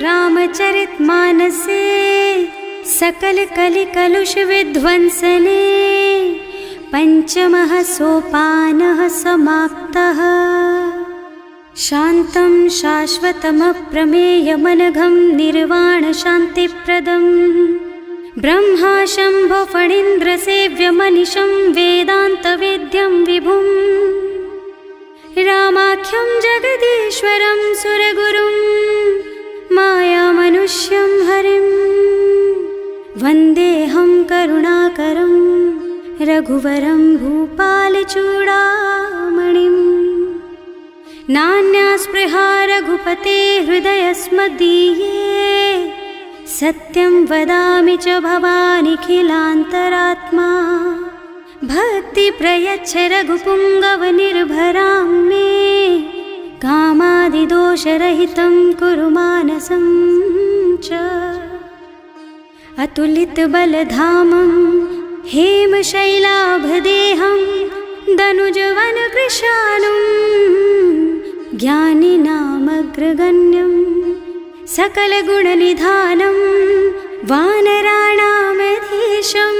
रामचरितमानसे सकल कलि कलुष विध्वंसने पंचमः सोपानः समाप्तः। शान्तं शाश्वतमप्रमेयमनघं निर्वाण शान्तिप्रदम् ब्रह्मा शम्भो फणीन्द्रसेव्यमनिशं वेदान्तवेद्यं विभुम् रामाख्यं जगदीश्वरं सुरगुरुं मायामनुष्यं हरिं वन्देऽहं करुणाकरं रघुवरं भूपालचूडामणिम्। नान्यास्पृहा रघुपते हृदयस्मदीये सत्यं वदामि च भवानिखिलान्तरात्मा। भक्ति प्रयच्छ रघुपुङ्गवनिर्भरां मे कामादिदोषरहितं कुरु मानसं च। अतुलितबलधामं हेमशैलाभदेहं दनुजवनकृशानुं ज्ञानिनामग्रगण्यं सकलगुणनिधानं वानराणामधीशं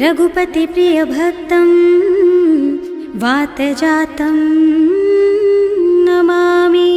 रघुपतिप्रियभक्तं वातजातं नमामि।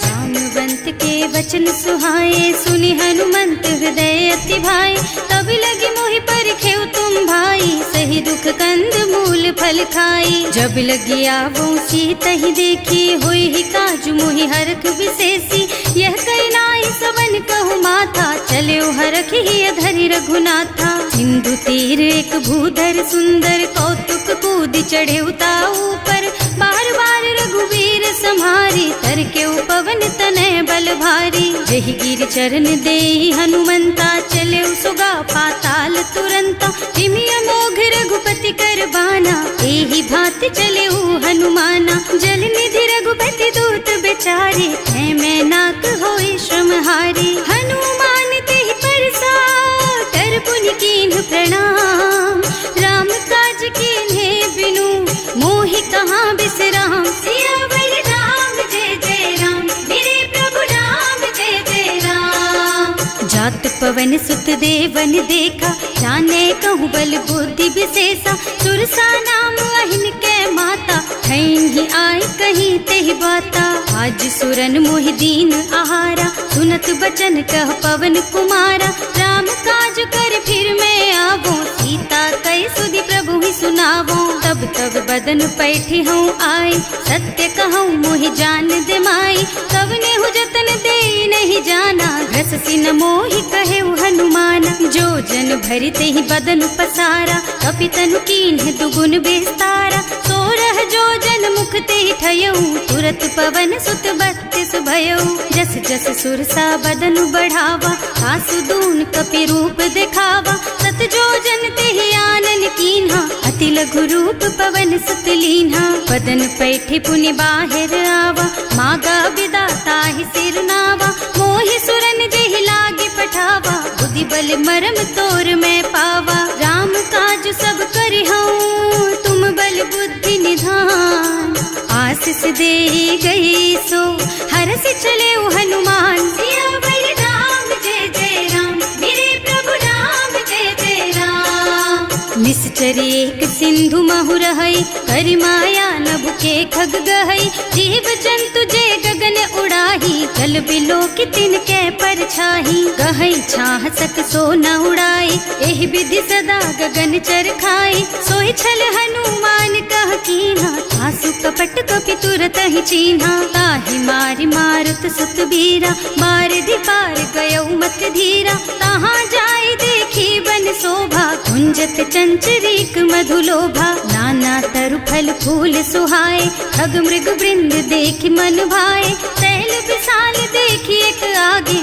जाम्बवंत के वचन सुहाए सुनि हनुमंत हृदय अति भाए। तब लगी मोहि परखेउ तुम भाई सही दुख कंद मूल फल खाई। जब लगी आवो सीतहि देखी होई ही काजु मोहि हरख विशेषी। यह कई नाई सबन कहु माथा चले हरख ही धरि रघुनाथा। सिंधु तीर एक भूधर सुंदर कौतुक कूद चढ़े उताऊ पर। बार बार रघुवीर सम्हारी तर के पवन तनय बल भारी। जहि गिर चरण देहि हनुमंता चले सुगा पाताल तुरंता। तिमिय मोघ रघुपति कर बाना एहि भांति चले हनुमाना। जल निधि रघुपति दूत बेचारे है मैं नाक होई श्रमहारी। हनुमान तेहि परसा कर पुनि कीन्ह प्रणाम। राम काज कीन्हे बिनु मोहि कहाँ बिसराम। सियावर राम जय जय राम मेरे प्रभु राम जय जय राम। जात पवन सुत देवन देखा जाने कहूँ बल बुद्धि विशेषा। सुरसा नाम अहिन के माता ही आय कहीं तेहि बाता। आज सुरन मोहि दीन आहारा सुनत बचन कह पवन कुमारा। राम काज कर फिर मैं आवो सीता कई सुधि प्रभु ही सुनावो। तब तब बदन पैठी हूँ आए सत्य कहूँ मोहि जान दे माई। तब ने हु जतन दे नहीं जाना घस सिन मोहि कहे हनुमाना। जो जन भरि तेहि बदन पसारा कपितनु कीन्ह दुगुन बेस्तारा। सोरह जो जन मुख तेहि ठयऊ तुरत पवन सुत बत्तिस भयऊ। जस जस सुरसा बदन बढ़ावा आसु दून कपि रूप दिखावा। सत जो जन तेहि आनन कीन्हा अति लघु रूप पवन सुत लीन्हा। बदन पैठी पुनि बाहिर आवा मागा बिदा ताहि सिर नावा। मोहि सुरन जेहि लागे पठावा बुद्धि बल मरम तोर मैं पावा। राम काज सब करिहऊँ तुम बल बुद्धि निधान। आशीष दे गई सो हरस चले हनुमान। सियावर राम जय जय राम मेरे प्रभु राम जय जय राम। निश्चर एक सिंधु महु रहई करि माया नभु के खग गहई। जीव जंतु जे गगन उड़ाही जल बिलो की तिनके परछाही। गहई छाह सक सो न उड़ाई एहि विधि सदा गगन चर खाई। सोई छल हनुमान कह कीन्हा आसु कपट कपि तुरत ही चीन्हा। ताहि मारि मारुत सुत बीरा मार पार गयौ मत धीरा। तहाँ जाय देखी बन शोभा कुंजत चंचरीक मधुलोभा। नाना तरु फल फूल सुहाए खग मृग वृंद देखि मन भाए। शैल विशाल देखि एक आगे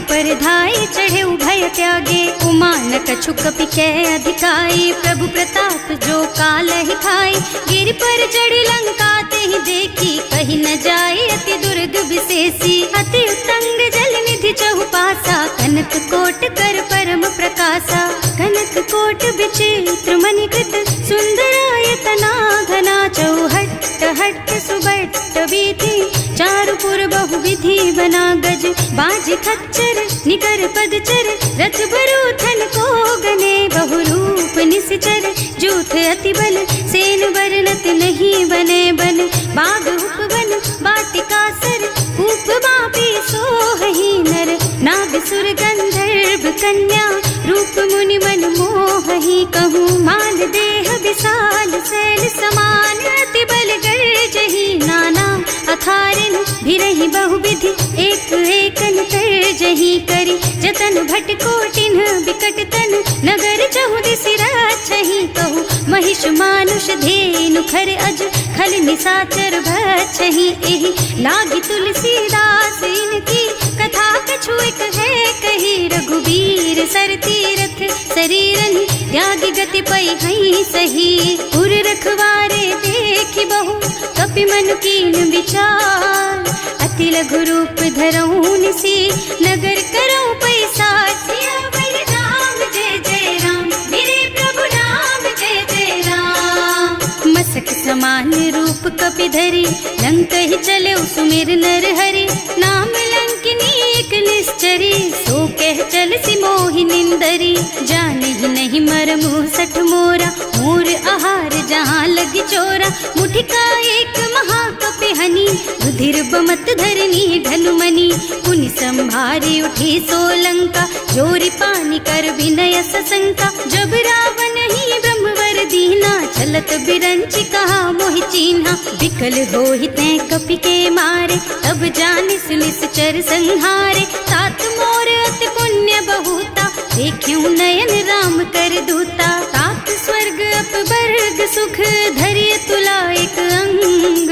पर धाय चढ़े भय त्यागे। उमा न कछु कपि कै अधिकाई प्रभु प्रताप जो काल ही खाई। गिर पर चढ़ी लंका तेहि देखी कहीं न जाए अति दुर्ग विशेषी। अति उत्तंग जल निधि चहुपासा कनक कोट कर परम प्रकाशा। कनक कोट विचित्र मणिकृत सुंदरायतना घना चौहट। बट्ट हट्ट सुबट्ट बीती, चारुपुर बहुविधि बना गज, बाज खच्चर निकर पदचर, रथ बरूथन को गने, बहुरूप निश्चर जूथ अति बल, सेन बरनत नहीं बने बन, बाग उपवन बाटिका सर, कूप बापी सोहहि नर, नाग सुर गंधर्व कन्या, रूप मुनि मन मोहहि, कहूँ मान देह विशाल शैल समान, अति बल गर्जहि नाना अखारिन, भिरहि बहुविधि एक एकन तरजहि करि, जतन भट कोटिन बिकट तन, नगर चहुदिसि राछहि, कहूँ महिष मानुष धेनु खर अज, खल निसाचर भक्षहि, एहि लागी तुलसीदास इनकी, कथा कछु एक है कही, रघुबीर सर तीरथ शरीरनि, त्यागी गति पै हई सही, उर रखवारे देखि बहु, कपि मन कीन विचार, अति लघु रूप धरऊँ निसी, नगर करऊँ पैसार, सियावर राम जय जय राम, मेरे प्रभु राम जय जय राम, मसक समान रूप कपि धरि, लंक ही चले सुमिर नर हरि, नाम लंकिनी एक निश्चरी, सो कह चल सी मोहि निंदरी, जाने ही नहीं मरमु सठ मोरा, मोर आहार जहाँ लगी चोरा, मुठिका एक महाकपि हनि, रुधिर बमत धरनी ढनुमनि, पुनि संभारी उठी सोलंका, जोरी पानी कर विनय सशंका, जब रावण ही ब्रह्मवर दीना, चलत बिरंचि कहा मोहि चीन्हा, विकल होहि तै कपि के मारे, तब जानिस निश्चर संहारे, तात मोर अति पुण्य बहुता, देखियो नयन राम कर दूता, तात स्वर्ग अपवर्ग सुख, धरिय तुला एक अंग,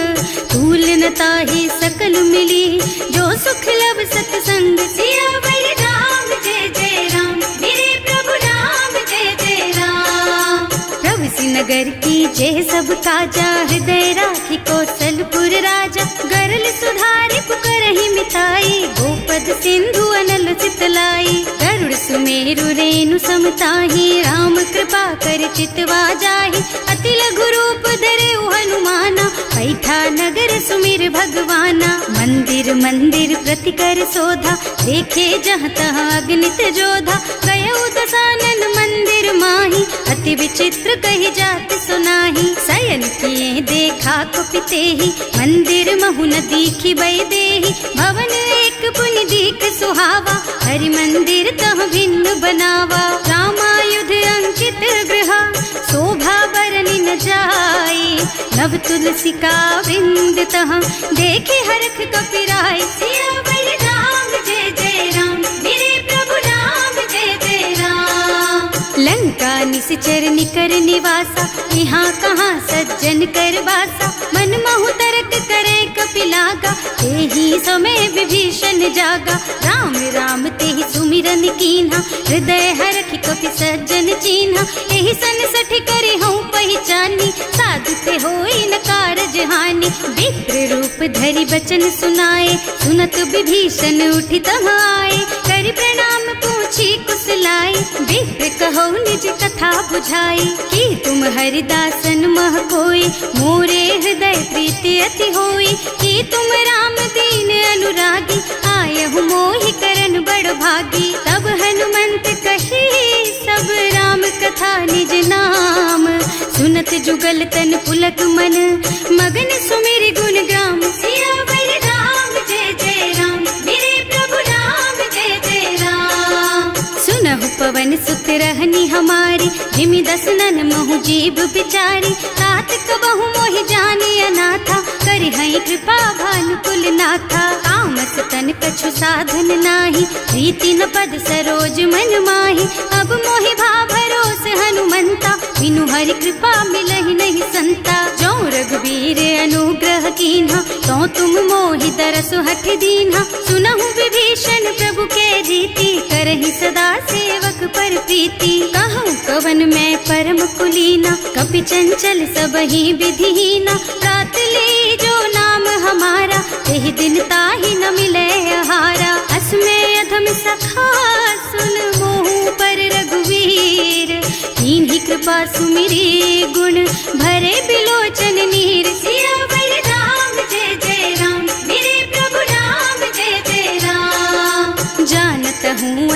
तूल न ताहि सकल मिली, जो सुख लब सतसंग, सियावर राम जय जय राम, मेरे प्रभु राम जय जय राम, प्रभु नगर की जय सब काजा, हृदय राखी कौशलपुर राजा, गरल सुधारि पुकरहि मिताई, गोपद सिंधु अनल चितलाई, गरुड़ सुमेरु रेणु समताहि, राम कृपा कर चितवा जाहि, अति लघु रूप धरे हनुमाना, पैठा नगर सुमिर भगवाना, मंदिर मंदिर प्रति कर शोधा, देखे जहाँ तहाँ अगणित जोधा, गयो दशानन मंदिर माही, अति विचित्र कही जात सुनाही, शयन किए देखा कुपितेहि, मंदिर महु न दीखि बै देहि, भवन एक पुनि दीख सुहावा, हरि मंदिर तह भिन्न बनावा, रामायुध अंकित गृहा, शोभा बरनि न जाई, नव तुलसी का वृंद तहाँ, देखे हरख कपिराई, सियावर राम जय जय राम, मेरे प्रभु राम जय जय राम, लंका निश्चर निकर निवासा, यहाँ कहाँ सज्जन कर बासा, मन महु तरक करे कपिलागा, तेहि समय विभीषण जागा, राम राम तेहि सुमिरन कीन्हा, हृदय हरखि कपि सज्जन चीन्हा, एहि सन सठ करि हूँ पहचानी, साधु ते होई न कारज हानि, विप्र रूप धरि बचन सुनाए, सुनत विभीषण उठि तहाँ आए, करि प्रणाम पूछी कुशलाई, विप्र कहो निज कथा बुझाई, कि तुम हरिदासन मह कोई, मोरे हृदय प्रीति अति होई, कि तुम राम दीन अनुरागी, आयहु मोहि करन बड़ भागी, तब हनुमंत कही सब राम कथा निज नाम, सुनत जुगल तन पुलक मन, मगन सुमिर गुण ग्राम, सियावर राम जय जय राम, मेरे प्रभु राम जय जय राम, सुनहु पवन सुत रहनी हमारी, जिमि दसनन महु जीव बिचारी, तात कबहु मोहि जानी अनाथा, करि हई कृपा भानुकुल नाथा, तामस तन कछु साधन नाही, प्रीति न पद सरोज मन माही, अब मोहि भा भरोस हनुमंता, बिनु हरि कृपा मिलहि नहीं संता, जो रघुबीर अनुग्रह कीन्हा, तो तुम मोहि दरसु हठ दीन्हा, सुनहु विभीषण प्रभु के रीति, करहि सदा सेवक पर प्रीति, कहूँ कवन मैं परम कुलीना, कपि चंचल सबहि विधिहीना, प्रात ले जो नाम हमारा, तेहि दिन ताहि न मिले आहारा, असमय अधम सखा सुन मोहु पर रघुवीर, कीन्ही कृपा सुमिरी गुण भरे बिलोचन नीर, सियावर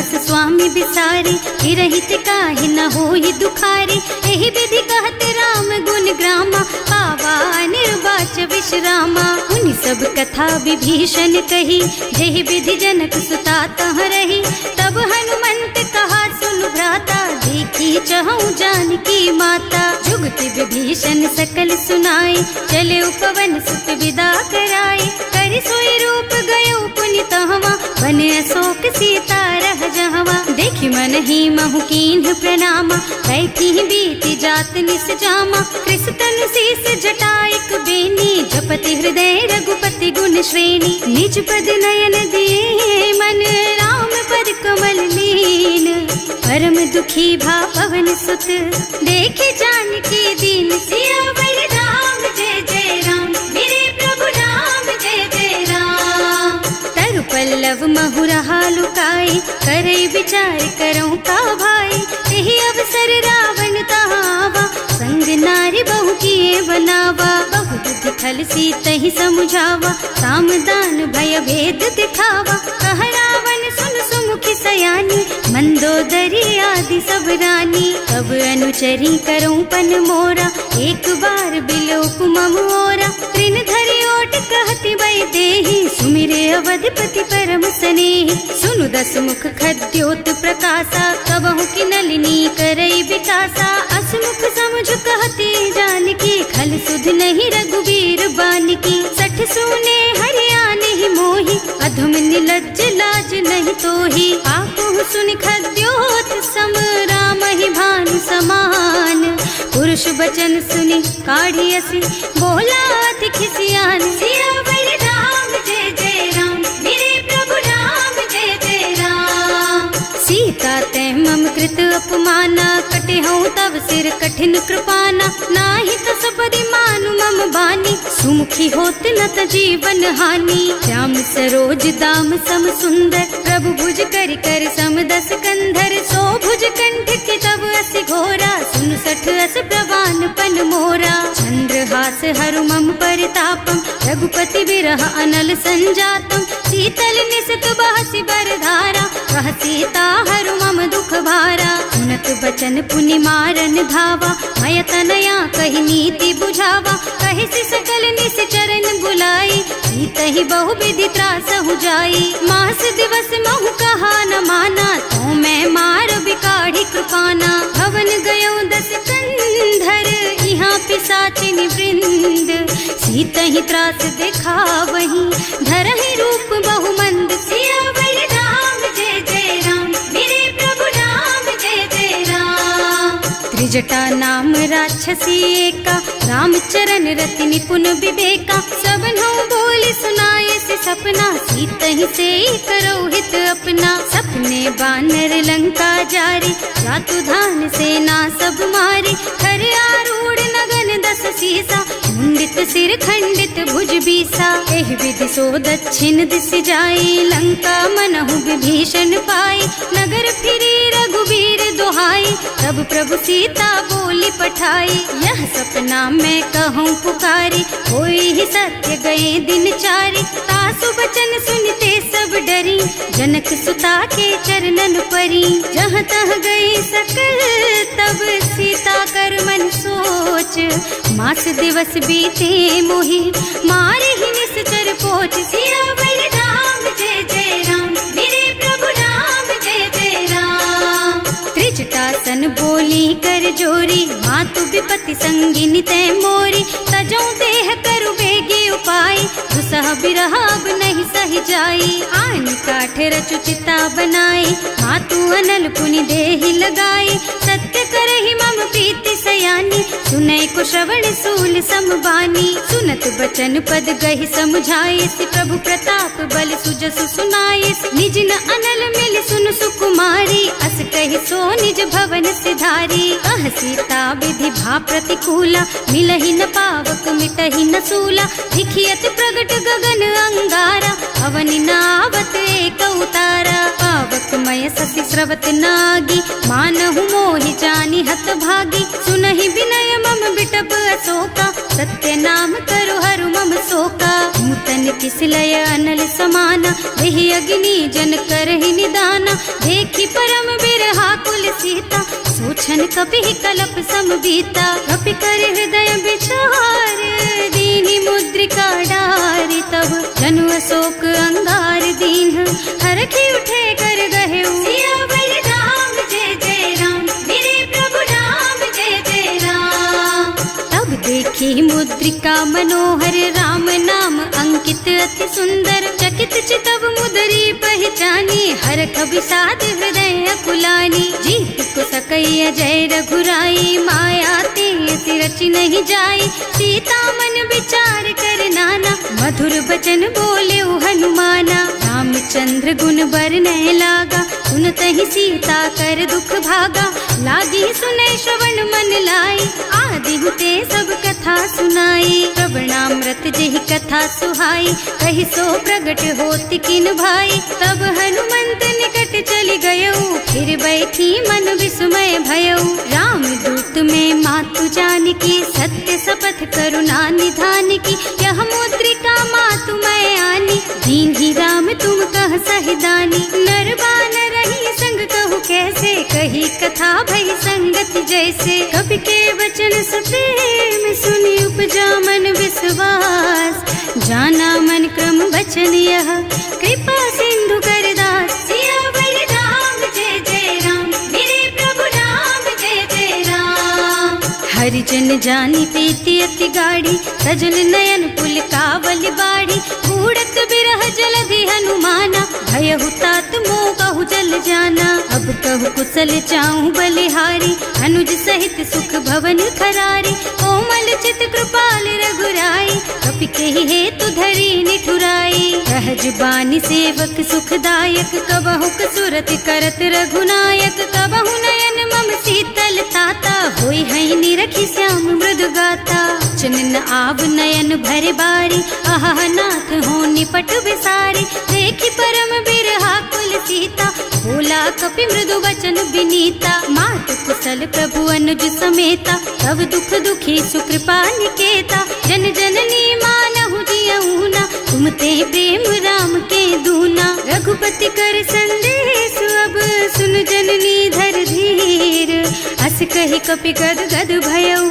बस स्वामी बिसारी, हिरहित काहि न होहि दुखारी। एहि विधि कहत राम गुण ग्रामा, पावा निर्वाच विश्रामा। उनि सब कथा विभीषण कही, जेहि विधि जनक सुता तह रही। तब हनुमंत कहा सुन भ्राता, देखी चहु जानकी माता। जुगति विभीषण सकल सुनाई, चले उपवन सुत विदा कराई। करि सोई रूप गयो पुनि तहवा, बने अशोक सीता रह जहवा। देखि मन ही महु कीन्ह प्रणामा, बैठी बीती जात निस जामा। कृष तनु शीस जटायक बेनी, जपति हृदय रघुपति गुण श्रेणी। निज पद नयन दिए मन, राम पद कमल लीन। परम दुखी भा पवन सुत, देखे जानकी दीन। सियावर राम जय जय राम, मेरे प्रभु राम जय जय राम। तरु पल्लव महुरहा लुकाई, करई विचार करऊं का भाई। यही अवसर रावण तहावा, संग नारी बहु किए बनावा। बहु बुद्धि खल सीतहि समुझावा, सामदान भय भेद दिखावा। कह रावण सुन सुमुखी सयानी, मंदोदरी आदि सब रानी। तब अनुचरी करऊं पन मोरा, एक बार बिलोक मम ओरा। तृण धरि ओट कहति वै देहि, सुमिरे अवधपति परम स्नेहि। सुनु दस मुख खद्योत प्रकाशा, कबहु की नलिनी करई विकासा। असमुख समुझ कहति जानकी, खल सुध नहीं रघुवीर बानकी। सठ सूने हरियाणा ही मोहि, अधम निलज्ज लाज नहीं तोहि। आपहु सुनि खद्योत सम, राम ही भानु समान। पुरुष बचन सुनि काढ़ी असी, बोला अति खिसियान। सियावर राम जय जय राम, मेरे प्रभु राम जय जय राम। सीता तै मम कृत अपमाना, कटे हूँ तब सिर कठिन कृपाना। नाही तो सपदि मानु मम बानी, सुमुखी होत न त जीवन हानि। श्याम सरोज दाम सम सुंदर, प्रभु भुज कर कर सम दस कंधर। सो भुज कंठ के तब अस घोरा, सुन सठ अस प्रवान पन मोरा। चंद्रहास हरु मम परितापम, रघुपति विरह अनल संजातम। शीतल निसत बहसि बरधारा, कह सीता हरु मम दुख भारा। सुनत बचन पुनि मारन धावा, मय तनया कहि नीति बुझावा। कहि सकल निस चरण बुलाई, सीतहि बहु विधि त्रासहु जाई। मास दिवस महु कहा न माना, तो मैं मार बिकाढ़ी कृपाना। भवन गयो दस कंधर, यहाँ पिशाचिनी वृंद। सीतहि त्रास दिखावहि, धरहि रूप बहु मंद। सियावर राम जय जय राम, मेरे प्रभु राम जय जय राम। त्रिजटा नाम राक्षसी एका, रामचरण रति निपुण विवेका। सबनों बोली सुनाए से सपना, सीतहि से करो हित अपना। सपने बानर लंका जारी, जातु धान सेना सब मारी। खर आरूढ़ नगन दस सीसा, मुंडित सिर खंडित भुज बीसा। एहि विधि सो दक्षिण दिस जाई, लंका मनहु विभीषण पाई। नगर फिरी रघुवीर दुहाई, तब प्रभु सीता बोली पठाई। यह सपना मैं कहूँ पुकारी, होई ही सत्य गए दिन चारी। तासु बचन सुनते सब डरी, जनक सुता के चरणन परी। जहाँ तह गई सकल तब सीता कर मन सोच। मास दिवस बीते मोहि, मारे ही निश्चर पोच। सियावर राम जय जय राम, मेरे प्रभु राम जय जय राम। त्रिजटासन बोली कर जोरी, मातु विपति संगिनी तै मोरी। तजो देह करु बेगी उपाय, दुसह बिरह अब नहीं सही जाई। आन काठ रचु चिता बनाई, मातु अनल पुनि देहि लगाई। सत्य करहि मम प्रीति सयानी, सुनै को श्रवण सूल समबानी। सुनत बचन पद गहि समुझाइस, प्रभु प्रताप बल सुजसु सुनाइस। निज न अनल मिल सुन सुकुमारी, अस कहि सो निज भवन सिधारी। कह सीता विधि भा प्रतिकूला, मिलहि न पावक मिटहि न सूला। दिखियत प्रगट गगन अंगारा, अवनि नावत एक उतारा। पावक मय ससि स्रवत नागी, मानहु मोहि जानि हत भागी। सुनहि विनय मम बिटप अशोका, सत्य नाम करु हरु मम शोका। नूतन किस लय अनल समाना, वही अग्नि जन करहि निदाना। देख देखी परम बिरहा कुल सीता, सोचन कपि कलप सम बीता। कपि कर हृदय विचार, दीनी मुद्रिका डारी। तब जनु अशोक अंगार दीन, हरखी उठे कर गहे सियावर राम जय जय राम, मेरे प्रभु राम जय जय राम। तब देखी मुद्रिका मनोहर, राम नाम अंकित अति सुंदर। चकित चितव मुदरी पहचानी, हरख विषाद हृदय अकुलानी। जीत को सकई अजय रघुराई, माया ते अति रचि नहीं जाई। सीता मन विचार कर नाना, मधुर बचन बोले हनुमाना। रामचंद्र गुण बरनय लागा, सुनतहि सीता कर दुख भागा। लागी सुनै श्रवण मन लाई, आदि हुते सब कथा सुनाई। प्रवणामृत जेहि कथा सुहाई, कहि सो प्रगट होति किन भाई। तब हनुमंत निकट चली गयऊ, फिर बैठी मन विस्मय भयऊ। राम दूत में मातु जानकी, सत्य शपथ करुणा निधान की। यह मुद्रिका मातु मैं आनी, दीन्ही राम तुम कह सहिदानी। नर बानर रही संग कहु कैसे, कही कथा भई संगति जैसे। कवि के वचन सप्रेम सुनि उपजा मन विश्वास। जाना मन क्रम वचन यह, कृपा सिंधु कर दास। सियावर राम जय जय राम, मेरे प्रभु राम जय जय राम। हरिजन जानी प्रीति अति गाढ़ी, सजल नयन पुल कावल बाड़ी। बूढ़त बिरह जलधि हनुमाना, भयहु तात मोह कहु जल जाना। अब कहु कुशल चाहूं बलिहारी, अनुज सहित सुख भवन खरारी। कोमल चित कृपाल रघुराई, कपि केहि हेतु धरी निठुराई। सहज बानी सेवक सुखदायक, कबहु कसुरत करत रघुनायक। कबहु नयन मम शीतल ताता, होई हई निरखी श्याम मृदु गाता। चनन आव नयन भरे बारी, आहा नाथ हो निपट बिसारी। देखी परम बिरहा कुल सीता, बोला कपि मृदु वचन विनीता। मात कुशल प्रभु अनुज समेता, तब दुख दुखी सुकृपा निकेता। जन जननी मानहु जियऊना, तुम ते प्रेम राम के दूना। रघुपति कर संदेश अब सुन जननी धर धीर। अस कहि कपि गद गद भयऊ,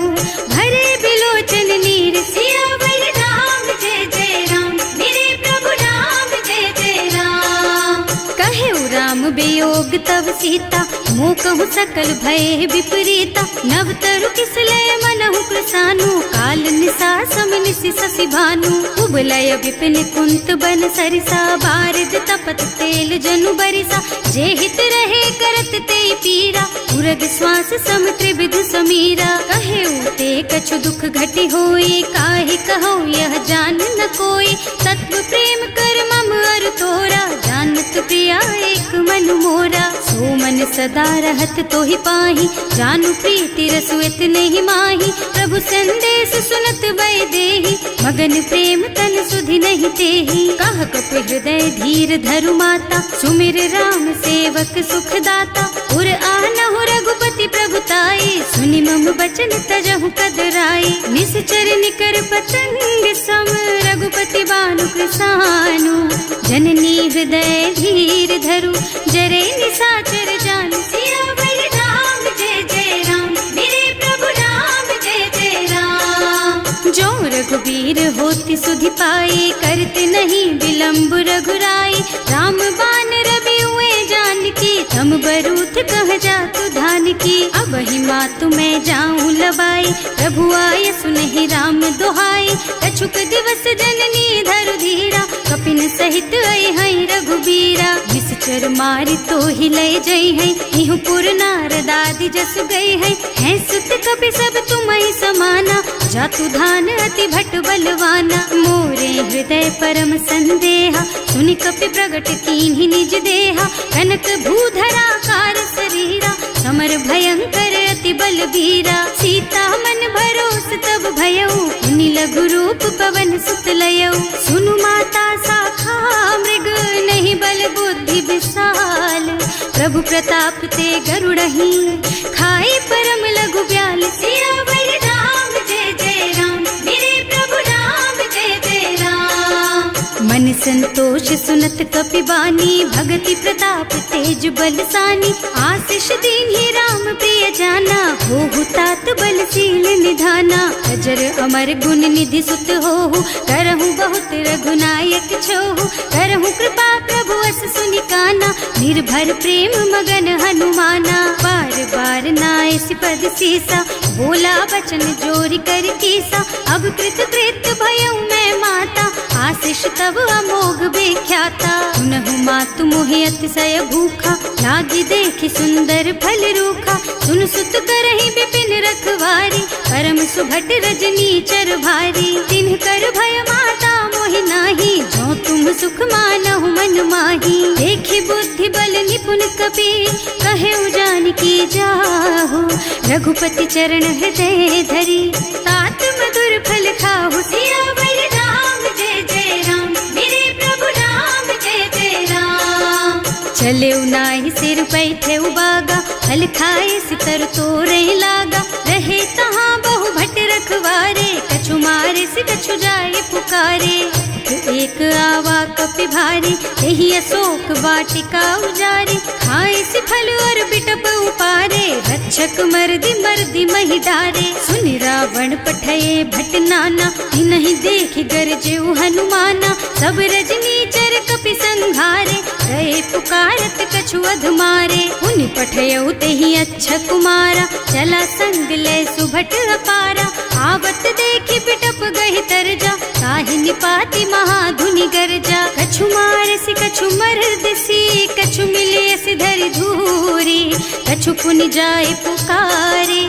भरे बिलोचन नीर। सियावर राम जय जय राम, मेरे प्रभु राम जय जय राम। कहे राम वियोग तब सीता, मोह कहु सकल भय विपरीता। नव तरु किसलय मनहु कृसानु, काल निसा समनिसि शशि भानु। उबलय विपिन कुंत बन सरिसा, बारिद तपत तेल जनु बरिसा। जे हित रहे करत ते पीरा, उरग श्वास सम त्रिविध समीरा। कहे ते कछु दुख घटि होई, काहे कहो यह जान न कोई। तत्व प्रेम कर मम अर तोरा, जानत प्रिया एक मन मोरा। सो मन सदा रहत तोहि पाही, जानु प्रीति रसु इतने ही माही। प्रभु संदेश सुनत वै देही, मगन प्रेम तन सुधि नहीं तेही। कह कपि हृदय धीर धरु माता, सुमिर राम सेवक सुख दाता। उर आनहु रघुपति प्रभुताई, सुनि मम बचन तजहु कदराई। निश्चर निकर पतंग सम, रघुपति बानु कृसानु। जननी हृदय धीर धरु, जरे निशाचर जान। सियावर राम जय जय राम, मेरे प्रभु राम जय जय राम। जो रघुबीर होति सुधि पाई, करते नहीं विलम्ब रघुराई। राम बान रवि हुए जानकी, थम बरूथ कह जातु धान की। अब ही मातु मैं जाऊं लबाई, प्रभु आय सुनहि राम दुहाई। कछुक दिवस जननी धरु धीरा, कपिन सहित आई हई रघुबीरा। निश्चर मारि तो ही लय जई है, इहु पुर नारद आदि जस गई है। हैं सुत कपि सब तुम्हि समाना, जातु धान अति भट बलवाना। मोरे हृदय परम संदेहा, सुनि कपि प्रगट कीन्हि निज देहा। कनक भूधरा कार शरीरा, समर भयंकर अति बलबीरा। सीता मन भरोस तब भयऊ, मुनि लघु रूप पवन सुत लयऊ। सुनु माता शाखा मृग, नहीं बल बुद्धि विशाल। प्रभु प्रताप ते गरुड़हि, खाई परम लघु ब्याल। सियावर राम जय जय राम, मेरे प्रभु राम जय जय राम। मन संतोष घोष सुनत कपिबानी, भगति प्रताप तेज बलसानी। आशीष दीन्ही राम प्रिय जाना, होहु तात बलशील निधाना। अजर अमर गुण निधि सुत होहु, करहु बहुत रघुनायक छोहु। करहु कृपा प्रभु अस सुनि काना, निर्भर प्रेम मगन हनुमाना। बार बार नाय सिपद सीसा, बोला बचन जोरी कर कीसा। अब कृत कृत भयउ मैं माता, आशीष तब अमोघ बेख्याता। सुनहु मातु मोहि अतिशय भूखा, लागी देखि सुंदर फल रूखा। सुन सुत करहि विपिन रखवारी, परम सुभट रजनी चर भारी। तिन्ह कर भय माता मोहि नाही, जो तुम सुख मानहु मन माही। देखि बुद्धि बल निपुण कपि, कहे जानकी जाहु। रघुपति चरण हृदय धरी, तात मधुर फल खाहु। सियावर राम जय जय राम, मेरे प्रभु राम जय जय राम। चले नाहि सिर पैठे उबागा, फल खाए सितर तोरे लागा। रहे तहाँ बहु भट रखवारे, कछु मारे से कछु जाए पुकारे। एक आवा कपि भारी, यही अशोक वाटिका उजारी। खाए से फल और बिटप उपारे, रक्षक मर्दि मर्दि महि डारे। सुनि रावण पठये भट नाना, नहीं देखि गरजे हनुमाना। सब रजनी चर कपि संघारे, रहे पुकारत कछु अधमारे। उनि पठयउ तेहि अच्छा कुमारा, चला संग ले सुभट अपारा। आवत देखि बिटप गहि तरजा, ताहि निपाति महाधुनि गरजा। कछु मारसि कछु मरदसी, कछु मिलियसि धरि धूरी। कछु पुनि जाए पुकारे,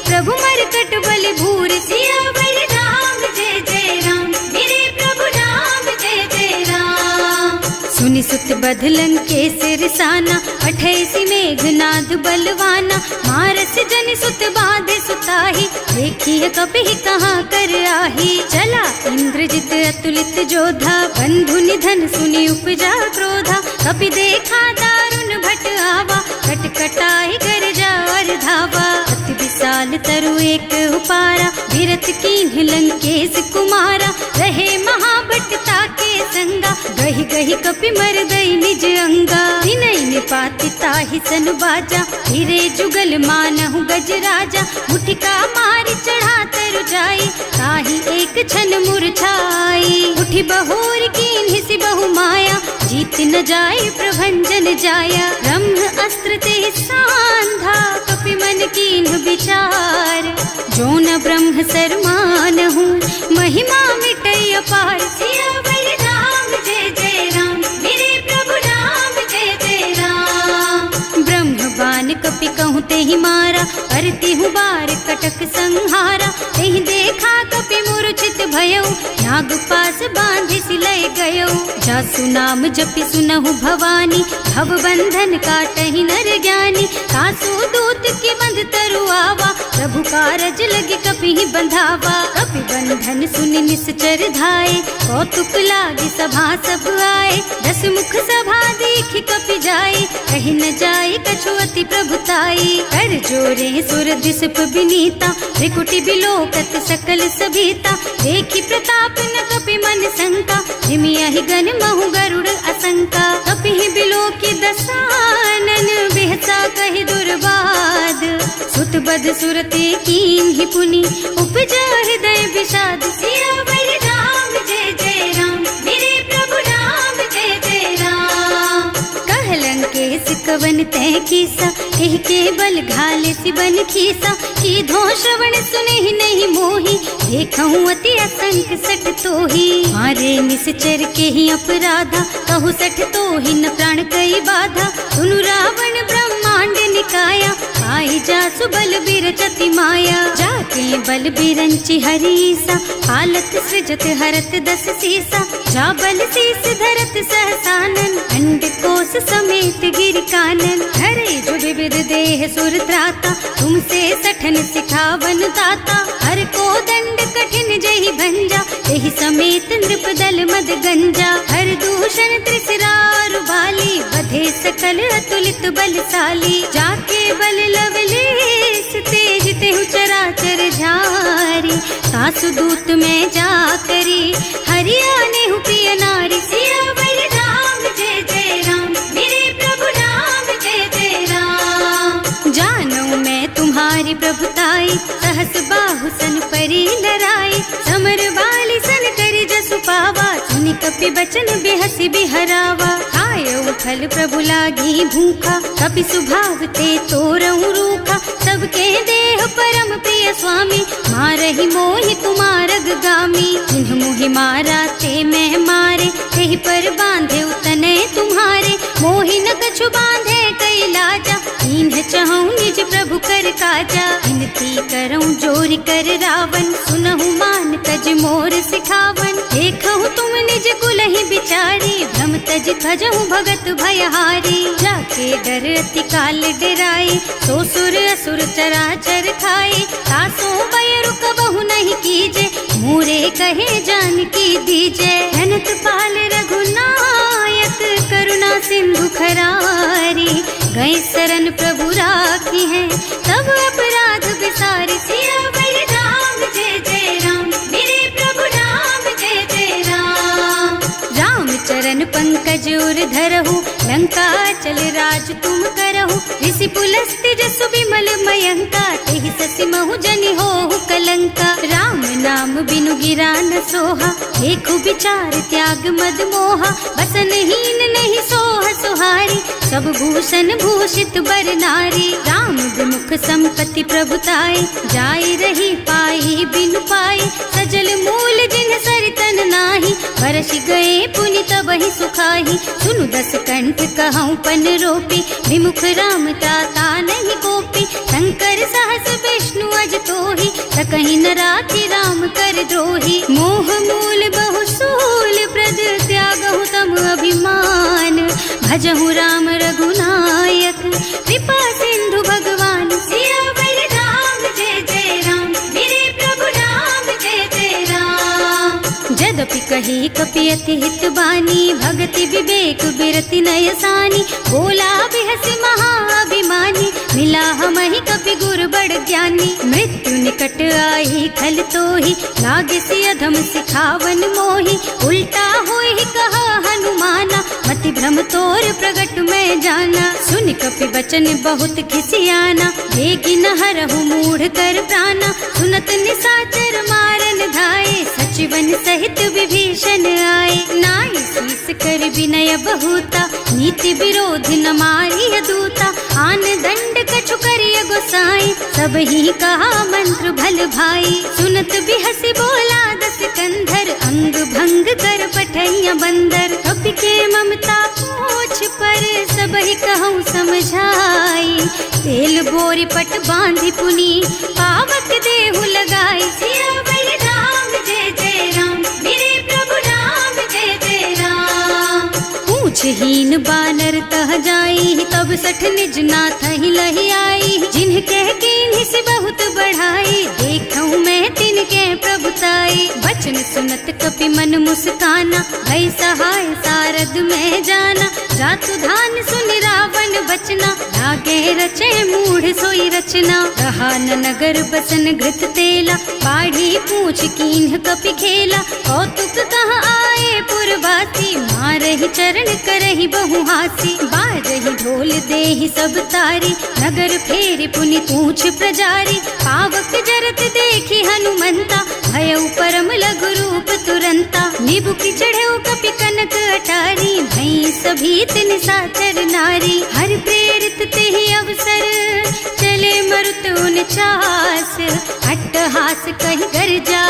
प्रभु मरकट बलि भूरि। सियावर राम जय जय राम, मेरे प्रभु राम जय जय राम। सुनि सुत बध लंकेश रिसाना, पठैसि मेघनाद बलवाना। मारस जन सुत बाधे सुताही, देखिए कपिहि कहाँ कर आही। चला इंद्रजित अतुलित जोधा, बंधु निधन सुनि उपजा क्रोधा। कपि देखा दारुण भट आवा, कटकटाई गरजा और धावा। अति विशाल तरु एक उपारा, विरत कीन्ह लंकेश कुमारा। रहे महाभट ताके संगा, गहि गहि कपि मर गई निज अंगा। तिनहि निपाति ताहि सन बाजा, फिरे जुगल मानहु गज राजा। मुठिका मारि चढ़ा तरु जाई, ताहि एक छन मुरझाई। उठि बहोर कीन्हि सि बहु माया, जीत न जाय प्रभंजन जाया। ब्रह्म अस्त्र ते सांधा, कपि मन कीन्ह विचार। जो न ब्रह्म सर मानहु, महिमा मिटै अपार। सियावर राम जय जय राम, मेरे प्रभु राम जय जय राम। ब्रह्म बान कपि कहूँ तेहि मारा, परतिहु बार कटक संहारा। तेहि देखा कपि मूर्छित भयउ, नाग पास बांधिसि लय गयउ। जासु नाम जपि सुनहु भवानी, भव बंधन काटहि नर ज्ञानी। सासु दूत की बंध तरु आवा, प्रभु कारज लगे कपिहि बंधावा। कपि बंधन सुनि निश्चर धाये, कौतुक लागी सभा सब आए। दस मुख सभा देखि कपि जाए, कहि न जाए कछु अति प्रभुताई। कर जोरे सुर दिसप बिनीता, त्रिकुटि बिलोकत सकल सभीता। देखि प्रताप न कपि मन शंका, हिमियहि गन महु गरुड़ असंका। कपिहि बिलोकि दसानन, बिहसा कहि दुर्बाद। सुत बध सुरते कीन्हि पुनि, उपजा हृदय विषाद। सियावर राम जय जय राम, मेरे प्रभु राम जय जय राम। कह लंकेश कवन तै कीसा, एहि के बल घाले सि बन खीसा। कीधो श्रवण सुनेहि नहीं मोहि, देखहु अति असंख सठ तोहि। मारे निश्चर के ही अपराधा, कहु सठ तोहि न प्राण कई बाधा। सुनु रावण ब्रह्मांड निकाया, आई जासु बल बिरचति माया। जाके बल बिरंचि हरीसा, हालत सृजत हरत दस सीसा। जा बल शीस धरत सहसानन, अंड कोस समेत गिर कानन। हरे जो विविध देह सुर त्राता, तुमसे सठन सिखावन दाता। हर को दंड कठिन जहि भंजा, एहि समेत नृप दल मद गंजा। हर दूषण त्रिसरार बाली, बधे सकल अतुलित बलशाली। जाके बल लवलेस तेज तेहु चराचर झारी। सासु दूत में जा करी, हरियाने हु प्रिय नारी। सियावर राम तुम्हारी प्रभुताई, सहस बाहु सन परी लराई, समर बाली सन करी जसु पावा, सुनि कपि बचन बेहसी बिहरावा। खायऊ फल प्रभु लागी भूखा, कपि सुभाव ते तोरऊ रूखा, सबके देह परम प्रिय स्वामी, मारहि मोहि तुमारग गामी। जिन्ह मोहि मारा ते मैं मारे, तेहि पर बांधे उतने तुम्हारे, मोहि न कछु बांधे कई लाजा, इन्ह चहूँ निज प्रभु कर काजा। विनती करऊँ जोरि कर रावण, सुनहु मान तज मोर सिखावन, देखहु तुम निज कुलहि बिचारी, भ्रम तज भजहु भगत भयहारी। जाके डर अति काल डराई, सो सुर असुर चराचर खाए, तासो भय रुक बहु नहीं कीजे, मोरे कहे जानकी दीजे। अनंत पाल रघुनायक, करुणा सिंधु खरारी, गए शरण प्रभु राखी है, तब अपराध विसारी। सियावर राम जय जय राम, मेरे प्रभु राम जय जय राम। राम चरण पंकज उर धरहु, लंका चल राज तुम करहु, ऋषि पुलस्त्य जसु विमल मयंका, तेहि ससि महु जनि होहु कलंका। राम नाम बिनु गिरा न सोहा, देखु विचार त्याग मद मोहा, बसनहीन नहीं सोह सुहारी, सब भूषण भूषित बर नारी। राम विमुख संपत्ति प्रभुताई, जाई रही पाई बिनु पाई, सजल मूल जिन सरितन नाही, बरस गए पुनि तबहि सुखाही। सुनु दस कंठ कहऊँ पन रोपी, विमुख राम ताता नहीं कोपी, शंकर सहस विष्णु अज तोहि, सकहि न राखि राम कर द्रोही। मोह मूल बहु सूल प्रद, त्यागहु तम अभिमान, भजहु राम रघुनायक, कृपा सिंधु भगवान। सियावर राम जय जय राम, मेरे प्रभु राम जय जय राम। जदपि कही कपि अति हित बानी, भगति विवेक बिरति नय सानी, बोला बिहसि महाअभिमानी, मिला हमहि कपि गुर बड़ ज्ञानी। मृत्यु निकट आई खल तोहि, लागे सि अधम सिखावन मोहि, उल्टा होहि कहा हनुमाना, मति भ्रम तोर प्रगट में जाना। सुन कपि बचन बहुत खिसियाना, देगी न हरहु मूढ़ कर प्राणा, सुनत निशाचर मारन धाये, सचिवन सहित विभीषण आए। नाई शीस कर विनय बहुता, नीति विरोधी न मारिय दूता, आन दंड कछु करिय गोसाई, सब ही कहा मंत्र भल भाई। सुनत बिहसि बोला दस कंधर, अंग भंग कर पठैया बंदर, कपि के ममता पूछ पर, सब ही कहूँ समझाई। तेल बोरी पट बांधि पुनी, पावक देहु लगाई। सियावर राम जय जय राम, मेरे प्रभु राम जय जय राम। पूछहीन बानर तह जाई, तब सठ निज नाथ ही लही आई, जिन्ह कह कीन्हि से बहुत बढ़ाई, देखऊँ मैं तिनके प्रभुताई। बचन सुनत कपि मन मुस्काना, भई सहाय सारद में जाना, जातु धान सुन रावण बचना, लागे रचे मूढ़ सोई रचना। रहा न नगर बसन घृत तेला, बाढ़ी पूछ कीन्ह कपि खेला, कौतुक कहाँ आए पुरवासी, मारहि चरण करहि बहु हासी। बाजहि ढोल देहि सब तारी, नगर फेरि पुनि पूछ प्रजारी, पावक जरत देखि हनुमंता, भयउ परम लघु रूप तुरंता। निबुकि चढ़ऊ कपि कनक अटारी, भई सभीत निशाचर नारी। हर प्रेरित तेहि अवसर, चले मरुत उनचास, अट्टहास कहि गर्जा,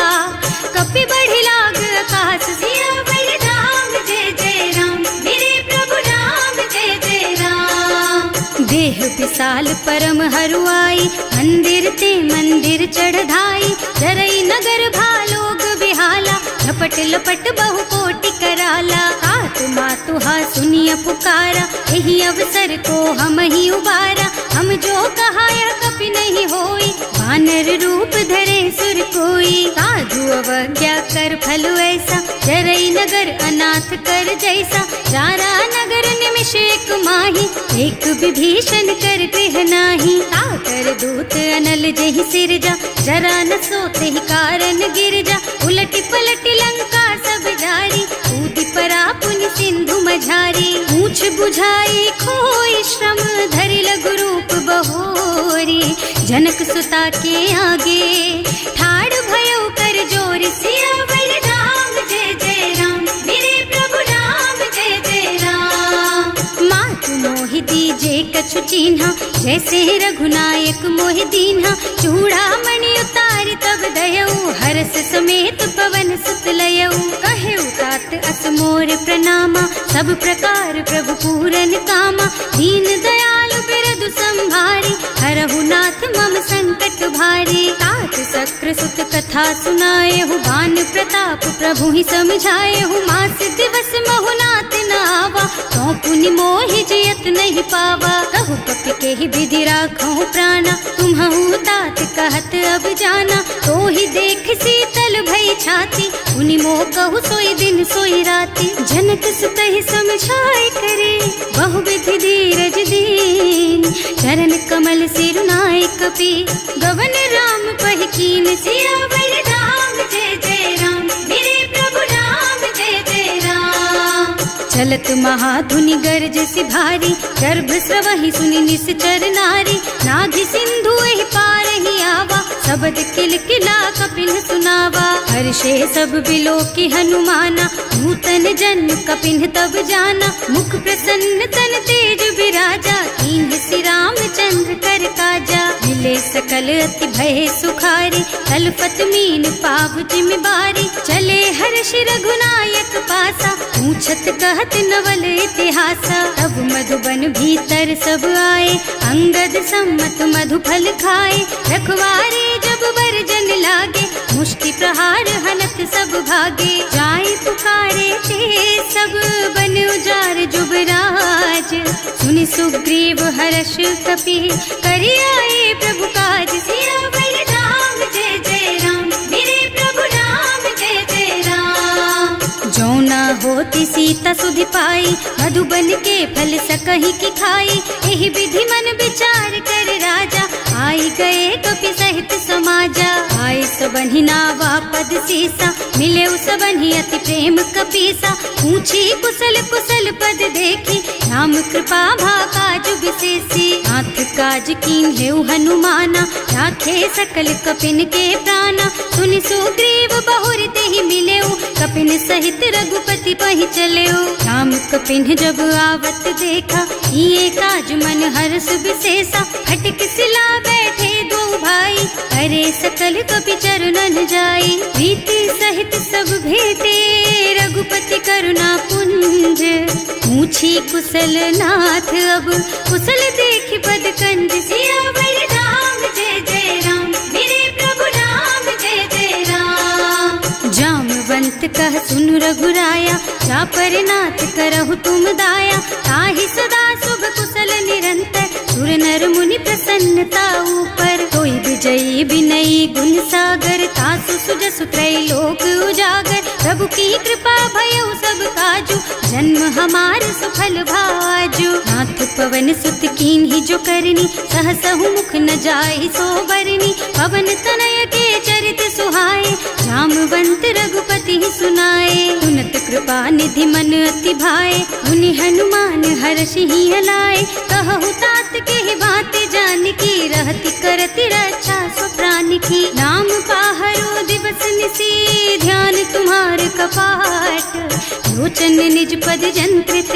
कपि बढ़ि लाग आकाश। सियावर राम जय जय राम, मेरे प्रभु राम जय जय राम। देह विशाल परम हरुआई, मंदिर ते मंदिर चढ़ाई, जरई नगर भालोग बिहाला, झपट लपट बहु कोटि कराला। आत्मा तुहा सुनिय पुकारा, यही अवसर को हम ही उबारा, हम जो कहा यह कपि नहीं होई, वानर रूप धरे सुर कोई। साधु अवज्ञा कर फल ऐसा, जरई नगर अनाथ कर जैसा, जारा नगर निमिष एक माही, एक विभीषण कर गृह नाही। ताकर दूत अनल जहि सिरजा, जरा न सोते ही कारण गिरजा, उलटी पलटी लंका सब जारी, कूदि परा पुनि सिंधु मझारी। पूछ बुझाई खोई श्रम, धरि लघु रूप बहोरी, जनक सुता के आगे ठाड़ भयो कर जोर सियावर राम जय जय राम मेरे प्रभु राम जय जय राम। मात मोहि दीजे कछु चिन्हा जैसे रघुनायक मोहि दीन्हा चूड़ा मणि उतार तब दयऊ हरस समेत पवन सुत लयऊ कहे तात अस मोर प्रणामा सब प्रकार प्रभु पूरन कामा दीन दयालु बिरदु संभारी हरहु नाथ मम संकट भारी। तात सक्र सुत कथा सुनाए हूँ भान प्रताप प्रभु ही समझाए हूँ मास दिवस महु नाथ न आवा तो पुनि मोहि जियत नहीं पावा कहु कपि के ही विधि राखो प्राणा तुम्हु तात कहत अब जाना तो ही देख शीतल भई छाती उनि मोह कहु सोई दिन सोई राती जनक सुत ही समझाए करे बहु विधि धीरज दीन चरण कमल सिरुनाए कपि गवन राम पहि कीन सियावर राम जय जय राम मेरे प्रभु राम जय जय राम। चलत महाधुनि गर्ज सि भारी गर्भ स्रवहि सुनि निश्चर नारी नाभि सिंधु एहि पार ही आवा शब्द किलकिला कपिन सुनावा हर्षे सब बिलो की हनुमाना नूतन जन्म कपिन तब जाना मुख प्रसन्न तन तेज विराजा कीन श्री रामचंद्र कर काजा मिले सकल अति भय सुखारी कलपत मीन पाव जिम्मेवारी चले हर्ष रघुनायक पासा पूछत कहत नवल इतिहासा तब मधुबन भीतर सब आए अंगद सम्मत मधु फल खाए रखवारे जब बरजन लागे मुष्टि प्रहार हनत सब भागे जाए पुकारे ते सब बन उजार जुबराज सुनि सुग्रीव हर्ष कपि करि आए प्रभु काज सियावर राम जय जय राम मेरे प्रभु राम जय जय राम। जौना होती सीता सुधि पाई मधुबन के फल सकहि की खाई एहि विधि मन विचार कर राजा आई गए कपि सहित समाजा आए सबन्हि नावा पद सीसा मिले सबन्हि अति प्रेम कपीसा पूछी कुशल कुशल पद देखी राम कृपा भा काज विशेषी नाथ काज कीन्हेउ हनुमाना राखे सकल कपिन के प्राणा सुनि सुग्रीव बहुर तेहि मिलेउ कपिन सहित रघुपति पहि चलेउ राम कपिन जब आवत देखा ये काज मन हर्ष विशेषा हटक सिला बैठे दो भाई अरे सकल कपि चरणन जाई प्रीति सहित सब भेटे रघुपति करुणा पुंज पूछी कुशल नाथ अब कुशल देखि पद कंज सियावर राम जय जय राम मेरे प्रभु राम जय जय राम। जामवंत कह सुन रघुराया जा पर नाथ करहु तुम दाया ताहि सदा शुभ कुशल निरंतर सुर नर मुनि प्रसन्नता ऊपर कोई विजयी विनयी गुण सागर तासु सुजसु त्रैलोक उजागर प्रभु की कृपा भयउ सब काजू जन्म हमार सुफल भाजू नाथ पवन सुत कीन्ही जो करनी सहसहु मुख न जाहि सो बरनी पवन तनय के चरित सुहाए जामवंत रघुपति सुनाए सुनत कृपा निधि मन अति भाए मुनि हनुमान हर्षि ही हलाए कहु तात के बात जान की रहती करती रक्षा सो प्राण की नाम पाहरो दिवस निसी ध्यान तुम्हार कपाट लोचन निज पद जंत्रित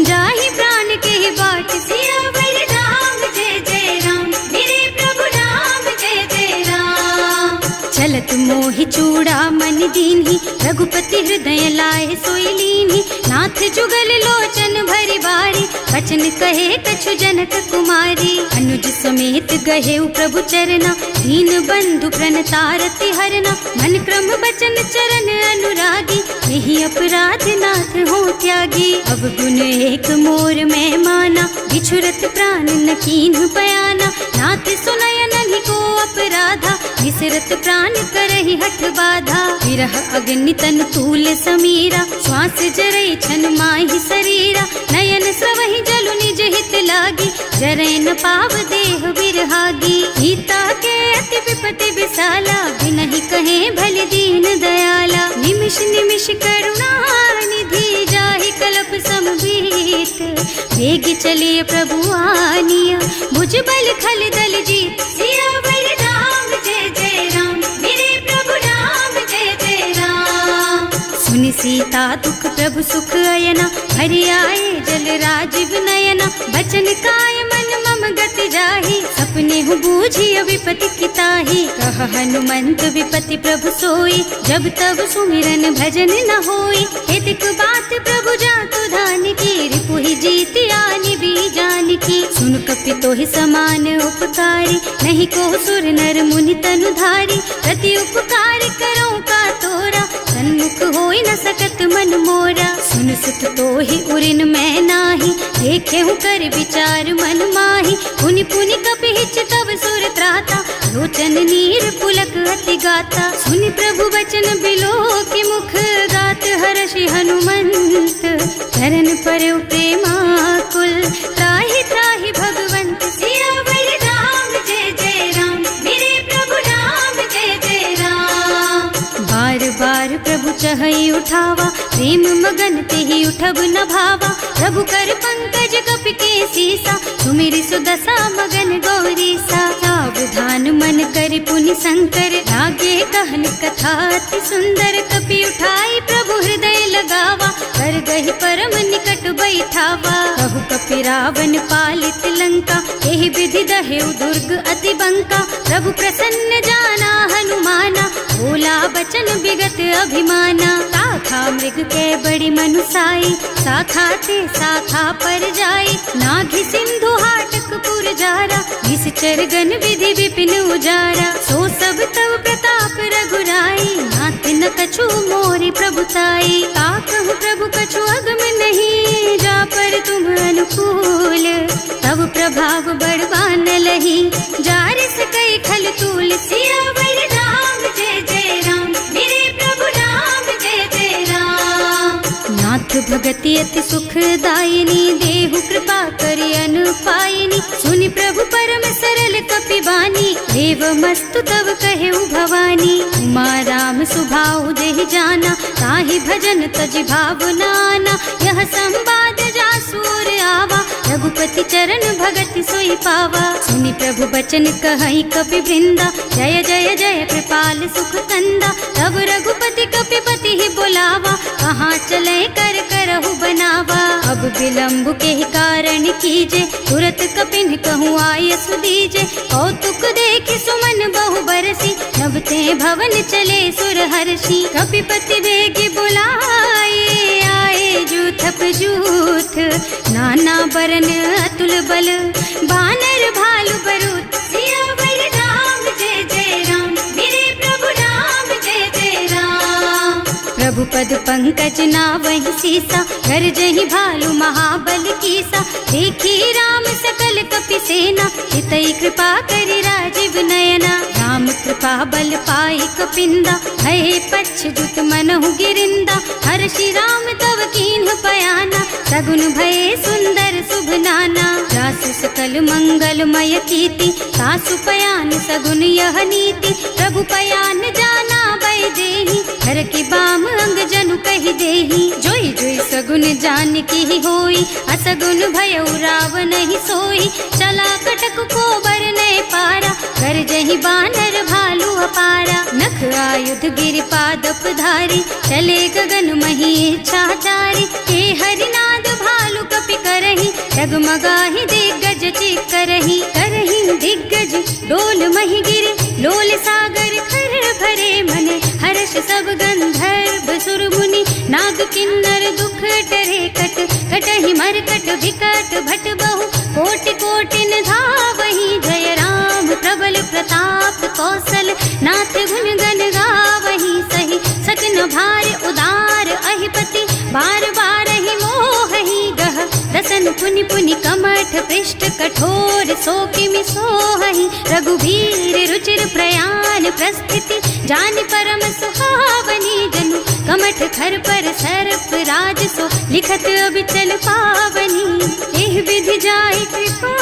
जाहि प्राण के बाट सियावर राम जय जय राम मेरे प्रभु राम जय जय राम। चलत मोहि चूड़ा मन दीन्ही रघुपति हृदय लाए सोई लीन्ही नाथ जुगल लोचन भरी बारी वचन कहे कछु जनक कुमारी अनुज समेत गहे प्रभु चरना दीन बंधु प्रणतारति हरना मन क्रम बचन चरण अनुरागी यही अपराध नाथ हो त्यागी अब गुण एक मोर में माना बिछुरत प्राण न कीन्ह बयाना नाथ सुनय नहीं को अपराधा विसरत प्राण करहि हठ बाधा विरह अग्नि तन तूल समीरा श्वास जरई छन माहि शरीरा नयन स्रवहि जलु निज हित लागी जरै न पाव देह विरहागी सीता के अति विपति विशाला बिनहि कहे भल दीन दयाला निमिष निमिष करुणा निधि जाहि कल्प समभीत वेग चलिए प्रभु आनिया भुज बल खल दल जीत सियावर सुन सीता दुख प्रभु सुख अयना, हरि आए जल राजीव नयना। बचन काय मन मम गति जाहि, सपने हूँ बूझी विपति किताही। कह हनुमंत विपति प्रभु सोई, जब तब सुमिरन भजन न होई। हेतिक बात प्रभु जातु धान की, रिपुहि जीति आनि बीजान की। सुन कपि तोहि समान उपकारी, नहीं को सुर नर मुनि तनु धारी। प्रति उपकार करो का तोरा, सन्मुख होई न सकत मन मोरा। सुन सुत तोहि उरिन मैं नाही, देखे हूँ कर विचार मन माही। पुनि पुनि कपि हिच तब सुर त्राता, लोचन नीर पुलक अति गाता। सुनि प्रभु बचन बिलो की मुख, गात हर्षि हनुमंत चरण पर प्रेमाकुल। त्राहि त्राहि भगवंत सियावर राम, जय जय राम मेरे प्रभु राम, जय जय राम। बार बार प्रभु चहई उठावा, प्रेम मगन तेहि उठब न भावा। प्रभु कर पंकज कपि के सीसा, सुमिरि सुदशा मगन गौरीसा। सावधान मन करि पुनि शंकर, लागे कहन कथा अति सुंदर। कपि उठाई प्रभु हृदय लगावा, कर गहि परम निकट बैठावा। कहु कपि रावण पालित लंका, एहि विधि दहेउ दुर्ग अति बंका। प्रभु प्रसन्न जाना हनुमाना, बोला बचन विगत अभिमाना। शाखा मृग के बड़ी मनुसाई, शाखा ते शाखा पर जाई। नाघि सिंधु हाटक पुर जारा, निश्चर गन विधि विपिन उजारा। सो सब तव प्रताप रघुराई, नाथ न कछु मोरि प्रभुताई। ताकहु प्रभु कछु अगम नहीं, जा पर तुम अनुकूल। तब प्रभाव बड़वान लही, जारिस कई खल तूल। सियावर राम, जय जय राम मेरे प्रभु राम, जय जय राम। नाथ भगति अति सुखदायिनी, देहु कृपा करि अनुपायिनी। सुनि प्रभु परम सरल कपि बानी, देवमस्तु तव कहेउ भवानी। उमा राम सुभाउ जेहि जाना, ताहि भजन तजि भावनाना। यह संवाद जासुर आवा, रघुपति चरण भगति सोई पावा। सुनि प्रभु बचन कहई कपि वृंदा, जय जय जय कृपाल सुख कंदा। तब रघुपति कपिपति ही बोलावा, कहाँ चले कर करहु बनावा। अब विलंब के कारण कीजे, तुरत कपिन कहूँ आय सुदीजे। कौतुक देखि सुमन बहु बरसी, नभ ते भवन चले सुर हर्षि। कपिपति वेगी बुलाए, आए जूथप जूथ। नाना बरन अतुल बल, बानर भालु बरूथ। सियावर राम, जय जय राम मेरे प्रभु राम, जय जय राम। प्रभु पद पंकज नावहि सीसा, गरजहि भालु महाबल कीसा। देखी राम सकल कपि सेना, हितई कृपा करि राजीव नयना। राम कृपा बल पाई कपिंदा, भय पच्छुत मनहु गिरिंदा। हर्षि राम तव कीन्ह पयाना, सगुन भय सुंदर शुभ नाना। जासु सकल मंगलमय कीर्ति, सासु पयान सगुन यह नीति। प्रभु पयान जाना वैदेही, हर की बाम अंग जनु कहि देही। जोई जोई सगुन जान की होई, असगुन भयउ रावण ही सोई। चला कटक को बरने पारा, कर जही बानर भालू अपारा। नख आयुध गिर पादप धारी, चले गगन मही इच्छाचारी। हे हरिनाद भालू कपि करही, डगमगाहि दिग्गज चित करही। करही दिग्गज डोल मही गिरे, लोल सागर खर भरे मन। हर्ष सब गंधर्व सुर मुनि, नाग किन्नर दुख डरे कट। कटहि मरकट विकट भट बहु, कोटि कोटिन धावहि। जय राम प्रबल प्रताप कौशल, नाथ गुण गण गावहि। सही सकन भार उदार अहिपति, बार बार ही मोहि गह। रसन पुनि पुनि कमठ पृष्ठ, कठोर सोकिमि सोहहि। रघुवीर रुचिर प्रयाण प्रस्थिति, जानि परम सुहावनी। जनु कमठ खर पर सर्प राज सो, लिखत अबिचल पावनी। एह विधि जाहि कृपा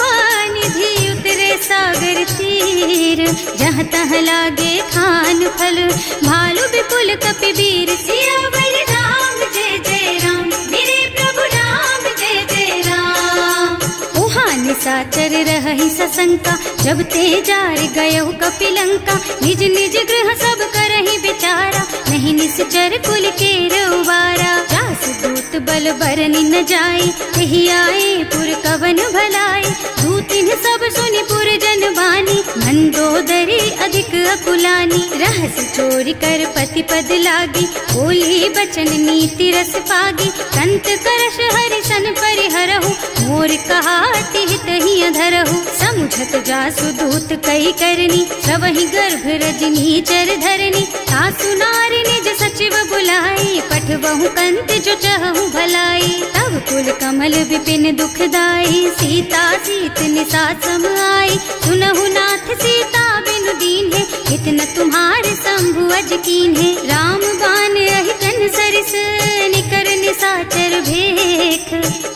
निधि, उतरे सागर तीर। जहाँ तहाँ लागे खान फल, भालु विपुल कपि वीर। सियावर राम, जय जय राम मेरे प्रभु राम, जय जय राम। उहाँ निशाचर रहहि सशंका, जब ते जार गयउ कपिलंका। निज निज गृह सब करहि विचारा, नहीं निश्चर कुल के रउआ। बरनी न जाए, यही आए पुर कवन भलाए। दू तीन सब सुनि पुर जन बानी, मंदोदरी अधिक अकुलानी। रहस्य चोरी कर पति पद लागी, बोली बचन नीति रस पागी। संत करश हरि सन परिहरहु, मोर कहाति हित ही अधरहु। समुझत जासु दूत कही करनी, सबहि गर्भ रजनी चर धरनी। सासु नारी निज सचिव बुलाई, पठबहु कंत जो चहु भलाई। तब कुल कमल विपिन दुखदाई, सीता सीत निसा सम आई। सुनहु नाथ सीता बिनु दीन है, इतना तुम्हारे शंभु अज कीन है। राम बान अहितन सरिस, निकर निसाचर भेख।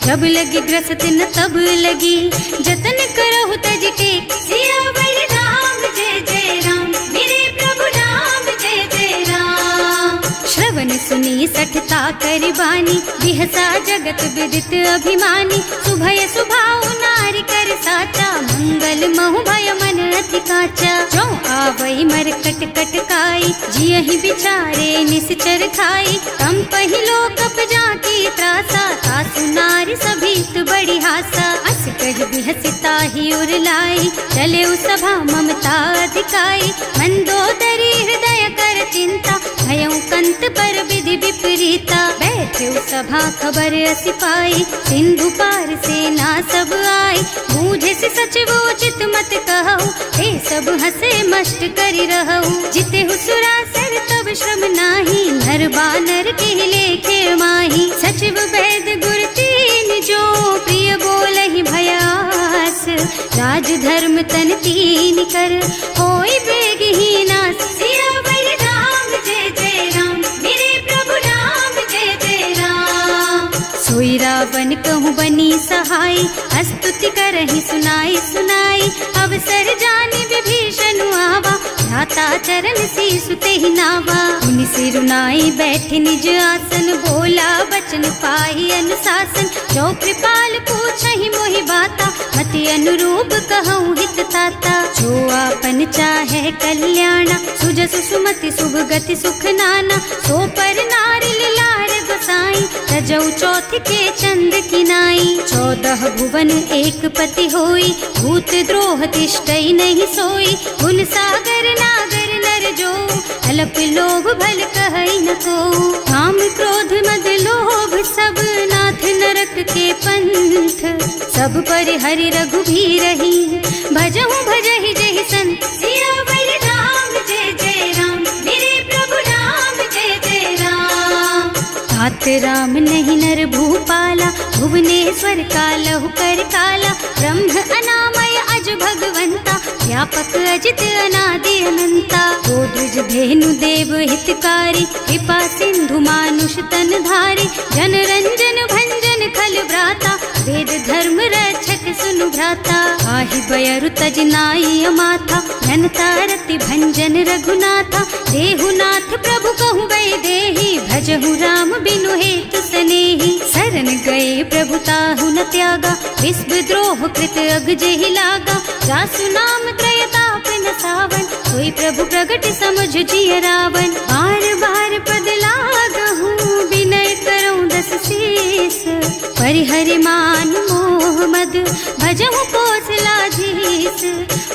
जब लगी ग्रसत न तब लगी, जतन करहु तज टेक। सियावर राम जय जय राम, मेरे प्रभु राम जय जय राम। श्रवण सुनी सठता करि बानी, बिहसा जगत विदित अभिमानी। सुभय सुभाव नारी कर साचा, मंगल महु भय मन अति काचा। जो आवई मर कट कट काई, जियहि बिचारे निश्चर खाई। कम पहिलो कप जाकी त्रासा, सासु नारी सभीत बड़ी हासा। अस कह बिहसिता ही उर लाई, चले सभा ममता अधिकाई। मंदोदरी हृदय कर चिंता, भयउ कंत पर विधि विपरीता। बैठे सभा खबर असी पाई, सिंधु पार सेना सब आई। बूझे से सचिव उचित मत कहु, हे सब हसे मस्त करि रहु। जिते हुसुरासर तब श्रम नाही, नर बानर के लेखे माही। सचिव वैद गुर तीन जो, प्रिय बोलहि भयास। राज धर्म तन तीन कर, होई बेगहि नास। सियावर राम जय जय राम, मेरे प्रभु राम जय जय राम। सोई रावण कहूँ बनी सहाय, स्तुति करहि सुनाई सुनाई। अवसर जानि विभीषण आवा, भ्राता चरण शीसु तेहि नावा। मुनि सिरुनाई बैठे निज आसन, बोला बचन पाहि अनुशासन। जो कृपाल पूछहि मोहि बाता, मति अनुरूप कहूँ हित ताता। जो आपन चाहे कल्याणा, सुजसु सुमति शुभ गति सुख नाना। सो पर नारी लार गोसाई, तजौ चौथ के चंद किनाई। 14 भुवन एक पति होई, भूत द्रोह तिष्ठई नहीं सोई। गुण सागर नागर नर जो, अल्प लोभ भल कहई न को। काम क्रोध मद लोभ सब, नाथ नरक के पंथ। सब पर हरि रघुबीरहि, भजहु भजहि जहि संत। सियावर राम जय जय राम, मेरे प्रभु राम जय जय राम। तात राम नहीं नर भूपाला, भुवनेश्वर कालहु कर काला। ब्रह्म अनामय अज भगवंता, व्यापक अजित अनादि अनंता। गोद्विज धेनु देव हितकारी, कृपा सिंधु मानुष तन धारी। जन रंजन भंजन खल भ्राता, वेद धर्म रक्षक सुनु भ्राता। आहि बयरु तज नाई अमाथा, घनता रति भंजन रघुनाथा। देहुनाथ प्रभु कहूँ वै देहि, भजहु राम बिनु हेतु सनेहि। शरण गए प्रभु ताहु न त्यागा, विश्व द्रोह कृत अग जेहि लागा। जासु नाम त्रयताप न सावन, सोई प्रभु प्रगट समझ जिय रावण। बार बार पद लागहु, विनय करऊँ दस शीस। परिहरि मान मोह मद, भजहु कौशलाधीश।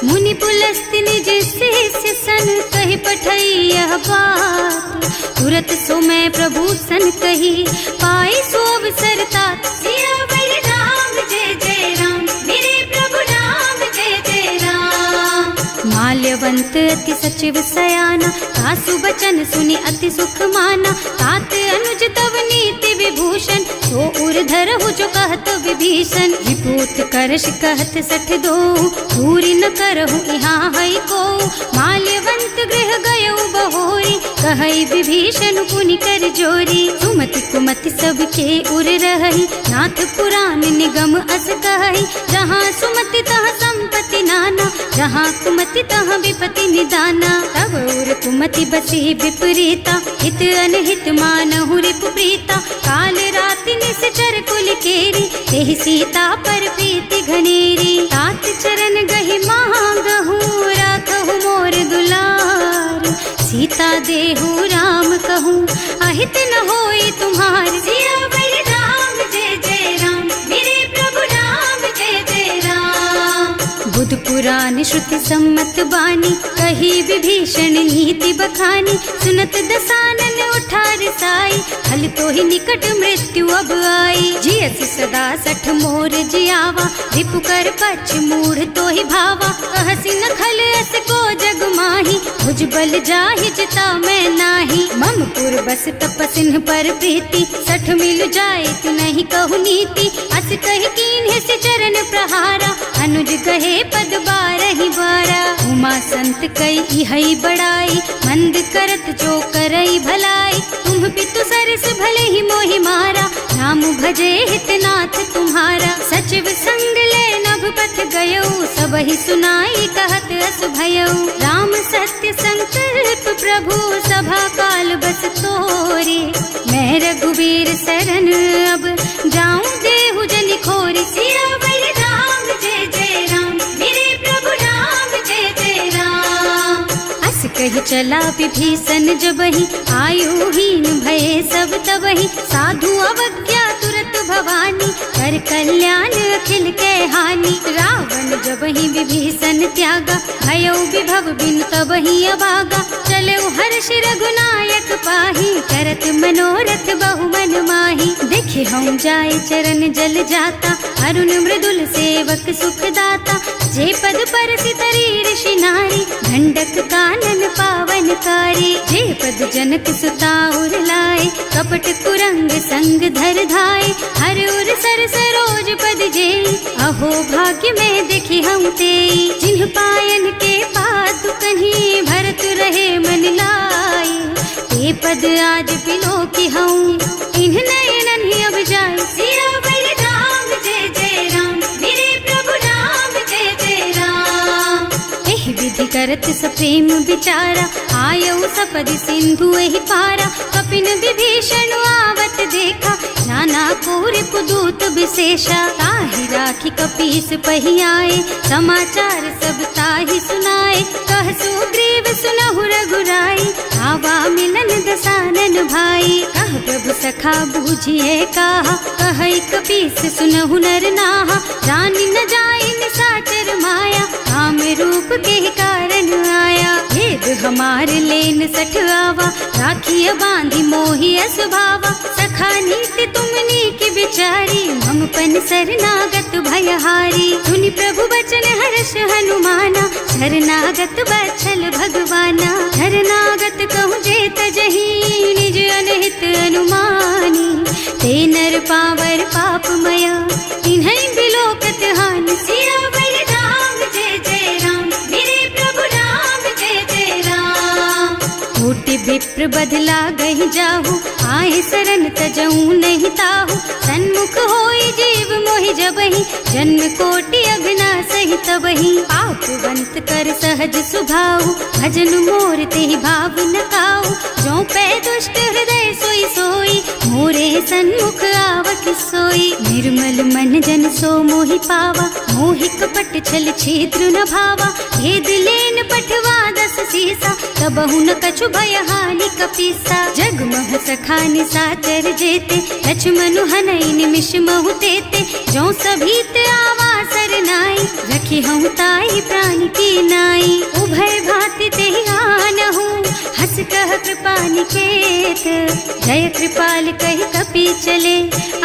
मुनि पुलस्त्य निज शिष्य सन, कहि पठई यह बात। तुरत सो मैं प्रभु सन कही, पाई सो अवसर तात। सियावर राम जय जय राम, मेरे प्रभु राम जय जय राम। माल्यवंत अति सचिव सयाना, सासु बचन सुनि अति सुख माना। तात अनुज तव नीति विभूषण, सो उर धरहु जो कहत विभीषण। विभूत करश कहत सठ दो, पूरी न करहु यहाँ है को। माल्यवंत गृह गयउ बहोरी, कहई विभीषण पुनि कर जोरी। सुमति कुमति सबके उर रही, नाथ पुराण निगम अस कहई। जहाँ सुमति तहाँ संपत्ति नाना, जहाँ कुमति तहाँ विपत्ति निदाना। तब उर कुमति बसी विपरीता, हित अनहित मानहु रिपु प्रीता। काल राति निश्चर कुल केरी, तेहि सीता पर प्रीति घनेरी। तात चरण गहि मांगहु, राखहु मोर दुलार। सीता देहु राम कहूँ, अहित न होई तुम्हार। सियावर राम पुराण श्रुति सम्मत बानी, कही विभीषण नीति बखानी। सुनत दसानन उठा रिसाई, हल तो ही निकट मृत्यु अब आई। जियसि सदा सठ मोर जियावा, रिपु कर पछ मूढ़ तो ही भावा। कहसि न खल अस को जग माही, भुज बल जाहि जिता मैं नाही। मम पुर बस तपसिन पर प्रीति, सठ मिल जाए तु नहीं कहु नीति। अस कहि कीन्हे से चरण प्रहारा, अनुज कहे पद बारहि बारा। उमा संत कई इहै बड़ाई, मंद करत जो करई भलाई। तुम पितु सरस भले ही मोहि मारा, नाम भजे हितनाथ तुम्हारा। सचिव संग ले नभ पथ गयो, सबहि सुनाई कहत अस भयो। राम सत्य संकल्प प्रभु, सभा काल बस तोरे। मैं रघुवीर सरन अब, जाऊं देहु जनि खोरि। सियावर राम जय जय राम, मेरे प्रभु राम जय जय राम। अस कहि चला विभीषण जबहि, आयुहीन भये सब तबहि। साधु अवज्ञा तुरत भवानी, कर कल्याण अखिल के हानि। रावण जबहि विभीषण त्यागा, भयो विभव बिनु तबहि अभागा। चलऊ हर्ष रघुनायक पाहि, करत मनोरथ बहु मन माहि। देखे हम जाय चरण जल जाता, अरुण मृदुल सेवक सुख दाता। जे पद परसि तरी ऋषि नारी, दंडक कानन पावन कारी। जे पद जनक सुता उर लाए, कपट कुरंग संग धर धाय। हर उर सर सरोज पद जेई, अहो भाग्य में देखी हम तेई। जिन्ह पायन के पादु कन्ही, भरत रहे मन लाई। ते पद आज बिलो की हूँ, इन्ह नयनन ही अब जाए। सियावर राम जय जय राम, मेरे प्रभु राम जय जय राम। एहि विधि करत सप्रेम विचारा, आयऊ सपदि सिंधु एहि पारा। कपिन विभीषण आवत देखा, नाना कोरि पुदूत विशेषा। ताहि राखी कपीस पहि आए, समाचार सब ताहि सुनाए। कह सुग्रीव सुनहु रघुराई, आवा मिलन दसानन भाई। कह प्रभु सखा बूझिए काहा, कहै कपीस सुनहु नर नाहा। जानि न जाय निसाचर माया, काम रूप के कारण आया। भेद हमार लेन सठ आवा, राखिय बांधि मोहि असुभावा। सखा नीति तुमनी की बिचारी, मम पन शरणागत भयहारी। सुनि प्रभु बचन हर्ष हनुमाना, शरणागत बत्सल भगवाना। शरणागत कहूँ जे तजहि, निज अनहित अनुमानी। ते नर पावर पापमया, तिन्है बिलोकत हानि। सियावर राम जय जय राम, मेरे प्रभु राम जय जय राम। कोटि विप्र बदला गहि जाहु, आए शरण तजऊ नहीं ताहु। सन्मुख होई जीव मोहि जबहि, जन्म कोटि अघनासहि तबहि। पापवंत कर सहज सुभाऊ, भजन मोर तेहि भाव न काऊ। जो पै दुष्ट हृदय सोई सोई, मोरे सन्मुख आवक सोई। निर्मल मन जन सो मोहि पावा, मोहि कपट छल छिद्र न भावा। भेद लेन पठवा दस सीसा, तबहु न कछु भय हानि कपीसा। जगमह सखा निसाचर जेते, लक्ष्मनु हनई निमिष महु तेते। जो सभीत आवा सरनाई, रखी हूँ ताई प्राण की नाई। उभय भांति तेहि आनहु, हस कह कृपा निकेत। जय कृपाल कहि कपि चले,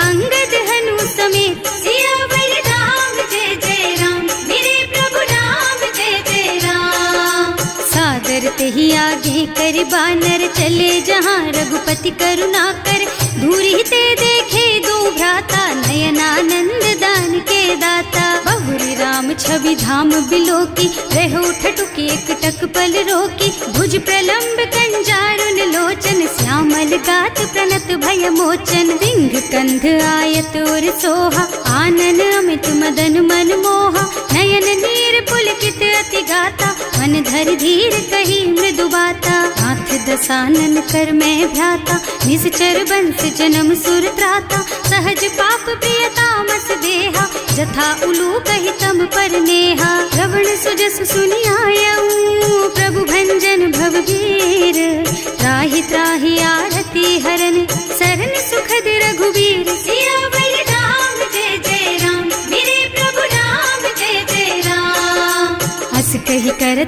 अंगद हनु समेत। सियावर राम जय जय राम, मेरे प्रभु राम जय जय राम। सादर तेहि आगे कर बानर, चले जहाँ रघुपति करुणा कर। दूरी ते देखे दो भ्राता, नयनानंद दान के दाता। बहुरी राम छवि धाम बिलोकी, रहो ठटुकी एक टक पल रोकी। भुज प्रलंब कंजारुन लोचन, श्यामल गात प्रणत भय मोचन। सिंह कंध आयत और सोहा, आनन अमित मदन मन मोहा। नयन नीर पुलकित अति गाता, मन धर धीर कही मृदु बाता। हाथ दसानन कर मैं भ्राता, निश्चर बंस जन्म सुर त्राता। सहज पाप प्रिय तामस देहा, जथा उलू कहि तम पर नेहा। श्रवण सुजस सुनि आयऊ, प्रभु भंजन भव भीर। त्राहि त्राहि आरती हरन, सरन सुखद रघुबीर। सियावर राम जय जय राम, मेरे प्रभु राम जय जय राम।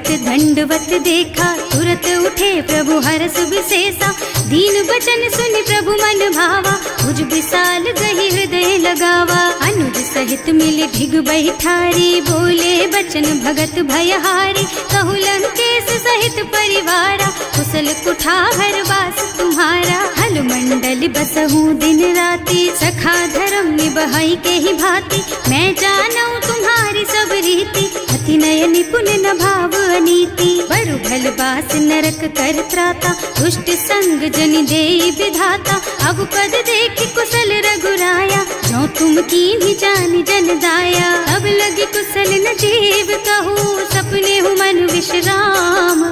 करत दंडवत देखा, तुरत उठे प्रभु हरस विशेषा। दीन बचन सुनि प्रभु मन भावा, भुज विशाल गही हृदय लगावा। अनुज सहित मिले भिग बैठारी, बोले बचन भगत भयहारी। कहु लंकेश सहित परिवारा, कुशल कुठार वास तुम्हारा। हल मंडल बसहु दिन राति, सखा धर्म निबहाई के ही भांति। मैं जानऊ तुम्हारी सब रीति, अति नय निपुण न भाव अनीति। बरु भल बास नरक कर त्राता, दुष्ट संग जन देई विधाता। अब पद देखि कुशल रघुराया, जो तुम कीन्ही जानि जन दाया। अब लगी कुशल न जीव कहूँ, सपने हूँ मन विश्राम।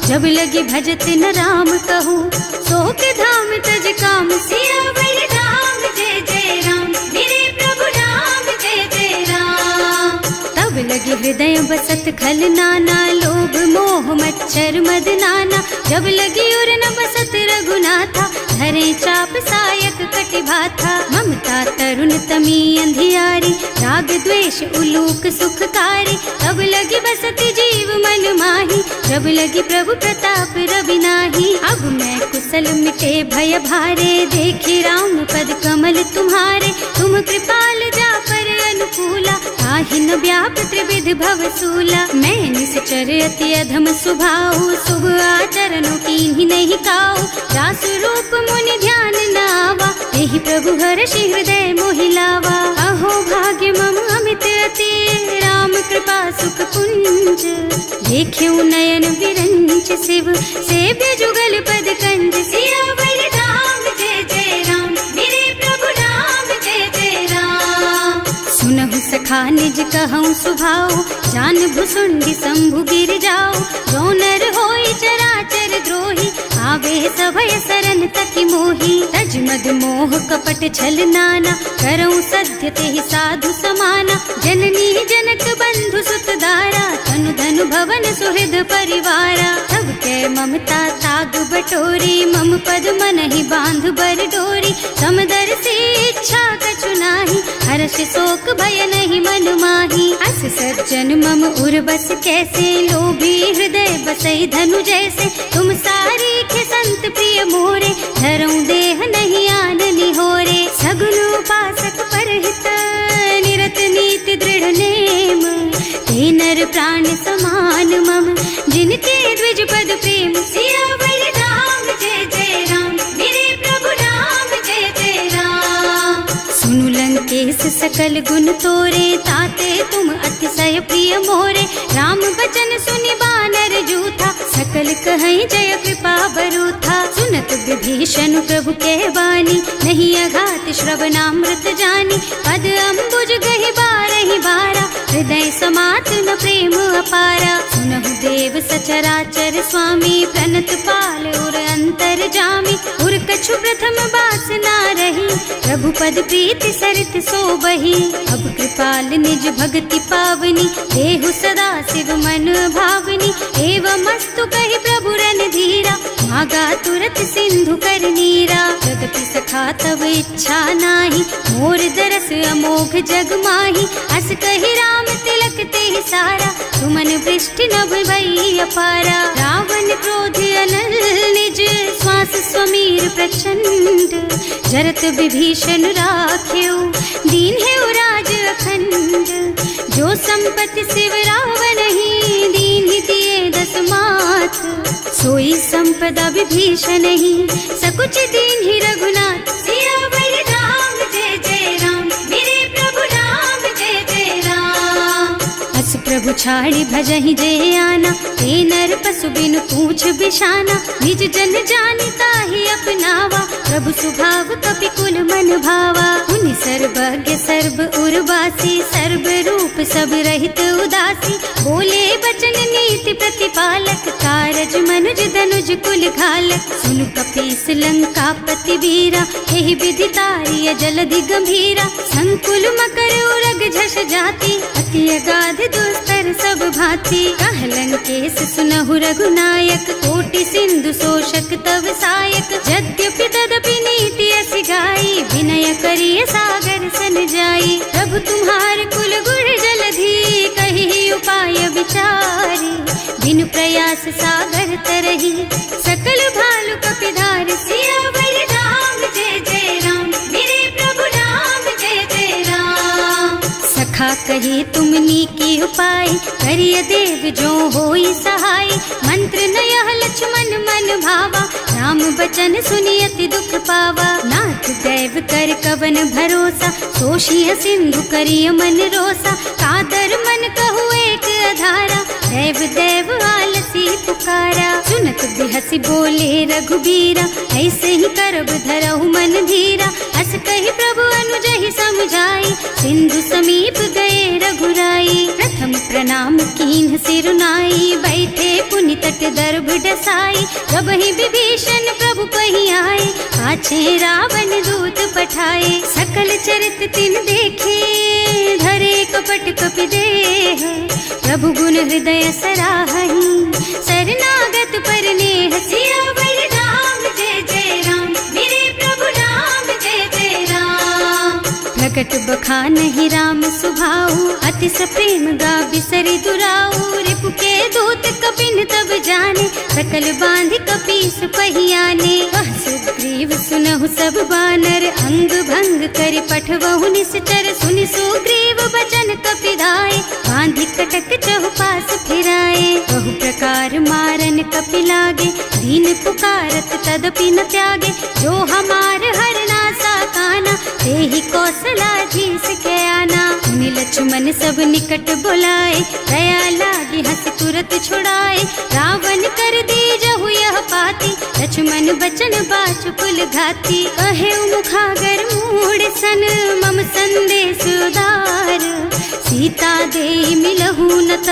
जब लगी भजत न राम कहूँ, सो के धाम तज काम। सियावर राम जय जय राम, मेरे प्रभु राम जय जय राम। तब लगी हृदय बसत खल नाना, लोभ मोह मच्छर मद नाना। जब लगी उर न बसत रघुनाथा, धरे चाप सायक कटि भाथा। ममता तरुण तमी अंधियारी, राग द्वेष उलूक सुखकारी। तब लगी बसती जीव मन माही, जब लगी प्रभु प्रताप रवि नाही। अब मैं कुशल मिटे भय भारे, देखे राम पद कमल तुम्हारे। तुम कृपाल जा पर अनुकूला, ताहि न व्याप त्रिविध भवसूला। मैं निश्चर अति अधम स्वभाव, शुभ आचरणों कीन्ही नहीं काऊ। रासु रूप मुनि ध्यान न आवा, एहि प्रभु हर्षि हृदय मोहि लावा। अहो भाग्य मम अमित अति, राम कृपा सुख पुंज। देख्यऊ नयन विरंच शिव, सेव्य जुगल पद कंज। सियावर राम जय जय राम, मेरे प्रभु राम जय जय राम। सुनहु सखा निज कहऊँ सुभाऊ, जान भुसुंडी शंभु गिर जाऊ। जो नर होई चराचर द्रोही, आवे सभय सरन तकि मोही। तज मद मोह कपट छल नाना, करऊँ सत्य तेहि साधु समाना। जननी जनक बंधु सुत दारा, तनु धनु भवन सुहृद परिवारा। तब कै ममता ताग बटोरी, मम पद मनहि बांध बर डोरी। समदर्शी इच्छा कछु नाही, हर्ष शोक भय नहीं मन माही। अस सज्जन मम उर बस कैसे, लोभी हृदय बसई धनु जैसे। तुम सारी खे संत प्रिय मोरे, धरऊँ देह नहीं आन निहोरे। सगुन उपासक परहित, निरत नीति दृढ़ नेम। ते नर प्राण समान मम, जिनके द्विज पद प्रेम। सियावर राम जय जय राम, मेरे प्रभु राम जय जय राम। सुनु लंकेश सकल गुण तोरे, ताते तुम अतिशय प्रिय मोरे। राम बचन सुनि बानर जूथा, सकल कहई जय कृपा बरूथा। सुनत विभीषण प्रभु के बानी, नहीं अघात श्रवणामृत जानी। पद अम्बुज गहि बारहि बारा, हृदय समात न प्रेम अपारा। सुनहु देव सचराचर स्वामी, प्रणत पाल उर अंतर जामी। उर कछु प्रथम बास ना रही, प्रभु पद प्रीति सरित सो बही। अब कृपाल निज भक्ति पावनी, देहु सदा शिव मन भावनी। एवं मस्तु कहि प्रभु रन धीरा, मागा तुरत सिंधु कर नीरा। जगति सखा तब इच्छा नाही, मोर दरस अमोघ जग माही। अस कहि राम तिलक तेहि सारा, सुमन वृष्टि नभ भई अपारा। रावण क्रोध अनल निज, श्वास स्वमीर प्रचंड। जरत विभीषण राख्यो, दीन है राज अखंड। जो संपत्ति शिव रावण ही, दीन ही दिए दस माथ। सोई संपदा विभीषण ही, सकुच दीन ही रघुनाथ। सियावर राम जय जय राम, मेरे प्रभु राम जय जय राम। अस प्रभु छाड़ी भजहि जय आना, ते नर पशु बिनु पूछ बिशाना। निज जन जानि ताहि अपनावा, प्रभु स्वभाव कपि कुल मन भावा। उनि सर्वज्ञ सर्व उर्वासी, सर्व रूप सब रहित उदासी। बोले बचन नीति प्रतिपालक, कारज मनुज धनुज कुल घालक। सुनु कपीस लंका पति वीरा, एहि विधि तारिय जलधि गंभीरा। संकुल मकर उरग झष जाति, अति अगाध दुस्तर सब भांति। कह लंकेश सुनहु रघुनायक, कोटि सिंधु शोषक तव सायक। यद्यपि तदपि नीति अस गाई, विनय करिय सागर सन जाई। प्रभु तुम्हार कुल गुण जलधि, कहि उपाय विचारी। बिनु व्यास सागर तरही, सकल भालु कपिधार सियावर राम जय जय राम, मेरे प्रभु राम जय जय राम। सखा कहे तुमनी की उपाय, करिय देव जो होई सहाय। मंत्र नयह लक्ष्मण मन भावा, राम बचन सुनि अति दुख पावा। नाथ दैव कर कवन भरोसा, सोषिय सिंधु करिय मन रोसा। कादर मन कहु एक अधारा, देव देव आलसी पुकारा। सुनत बिहसी बोले रघुबीरा, ऐसे ही करब धरहु मन धीरा। अस कहि प्रभु अनुजहि समझाई, सिंधु समीप गए रघुराई। प्रथम प्रणाम कीन्ह सिर नाई, बैठे पुनि तट दर्भ डसाई। जब ही विभीषण प्रभु पही आए, पाछे रावण दूत पठाए। सकल चरित तिन देखे, धरे कपट कपि देह। प्रभु गुण हृदय सराहहि, शरणागत पर नेह। सियावर राम जय जय राम, मेरे प्रभु राम जय जय राम। प्रकट बखानहि राम सुभाऊ, अति सप्रेम गा बिसरि दुराऊ। रिपु के दूत कपिन तब जाने, सकल बांध कपीस पहियाने। वह सुग्रीव सुनहु सब बानर, अंग भंग करि पठवहु निश्चर। सुनि सुग्रीव बचन कपिधाय, बांधि कटक चहुपास फिराए। बहु प्रकार मारन कपि लागे, दीन पुकारत तदपि न त्यागे। जो हमार हरना सा काना, तेहि कौशलाधीश के आना। मुनि लक्ष्मण सब निकट बुलाए, दया लागी हंस तुरत छुड़ाए। रावण कर दीजहु यह पाती, लक्ष्मण बचन बाचुकुल घाती। कहे मुखागर मूढ़ सन, मम संदेश उदार। सीता देई मिलहु न त,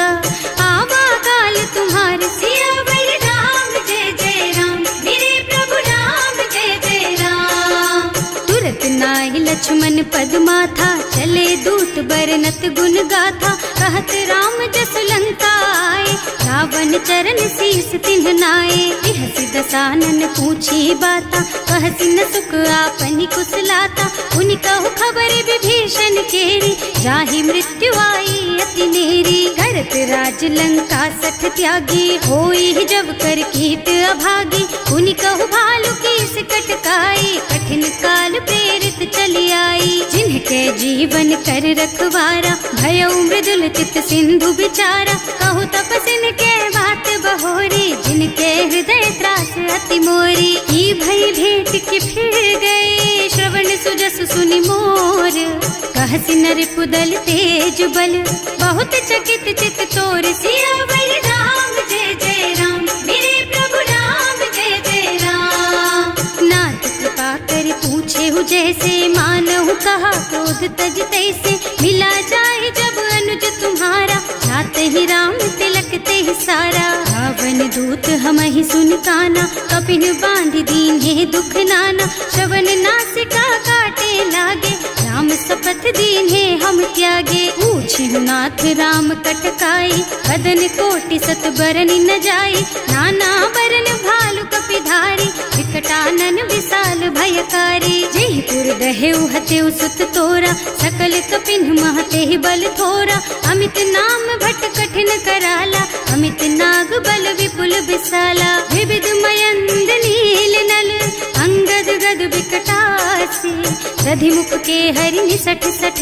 आवा काल तुम्हार। सियावर राम जय जय राम, मेरे प्रभु राम जय जय राम। तुरत नाहि लक्ष्मण पद माथा, चले दूत बरनत गुण गाथा। कहत राम जस लंका आए, रावण चरण शीस तिन्ह नाए। बिहसि दसानन पूछी बाता, कहसि न सुख आपनि कुशलाता। उनि कहु खबर विभीषण केरी, जाहि मृत्यु आई अति नेरी। करत राज लंका सठ त्यागी, होई जब कर कीट अभागी। उनि कहु भालु कीस कटकाई, कठिन काल प्रेरित चली आई। जिनके जीवन कर रखवारा, भयउ मृदुल चित सिंधु बिचारा। कहु तपसिन के बात बहोरी, जिनके हृदय त्रास अति मोरी। की भई भेंट कि फिर गए, श्रवण सुजस सुनि मोर। कहसि नर पुदल तेज बल, बहुत चकित चित तोर। सियावर राम जय जय राम, मेरे प्रभु राम जय जय राम। नाथ कृपा कर पूछे हु जैसे, मानहु कहा क्रोध तज तैसे। मिला जाए जब अनुज तुम्हारा, जात ही राम तिलक ते सारा। रावण दूत हमहि सुन काना, कपिन बांधि दीन्हे दुख नाना। श्रवण नासिका काटे लागे, राम शपथ दीन्हे हम त्यागे। पूछिहु नाथ राम कटकाई, बदन कोटि सत बरनि न जाई। नाना बरन भालु कपिधारी, विकटानन विशाल भयकारी। जेहि पुर दहेउ हतेउ सुत तोरा, सकल कपिन महते बल थोरा। अमित नाम भट कठिन कराला, अमित नाग बल विपुल विशाला। विविध मयंद नील नल, अंगद गद विकटासी। दधिमुख के हरि निसठ सठ,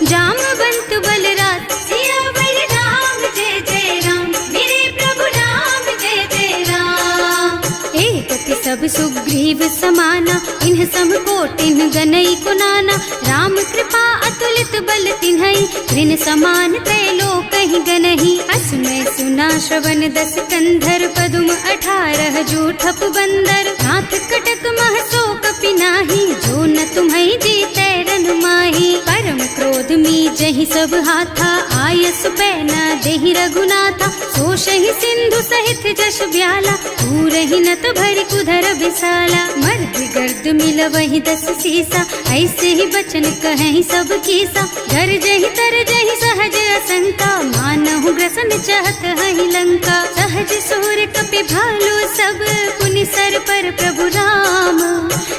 जामवंत बलराज। सियावर राम जय जय राम, मेरे प्रभु राम जय जय राम। एक सब सुग्रीव समाना, इन्ह सम कोटिन गनई को नाना। राम कृपा अतुलित बल तिन्हई, ऋण समान त्रैलोकहि गनहि। असमय सुना श्रवण दस कंधर, पदुम 18 जूठप बंदर। नाथ कटक मह सो कपि नाही, जो न तुम्हई जीतै रन माही। परम क्रोध मी जहि सब हाथा, आयस पैना देहि रघुनाथा। सोषहि सिंधु सहित जश ब्याला, पूरहि नत भरि कुधर विशाला। मर्द गर्द मिलवहि 10 सीसा, ऐसे ही बचन कहें सब कीसा। गरजहि तरजहि सहज असंका, मानहु ग्रसन चाहत हहि लंका। सहज सूर कपि भालु सब, पुनि सर पर प्रभु राम।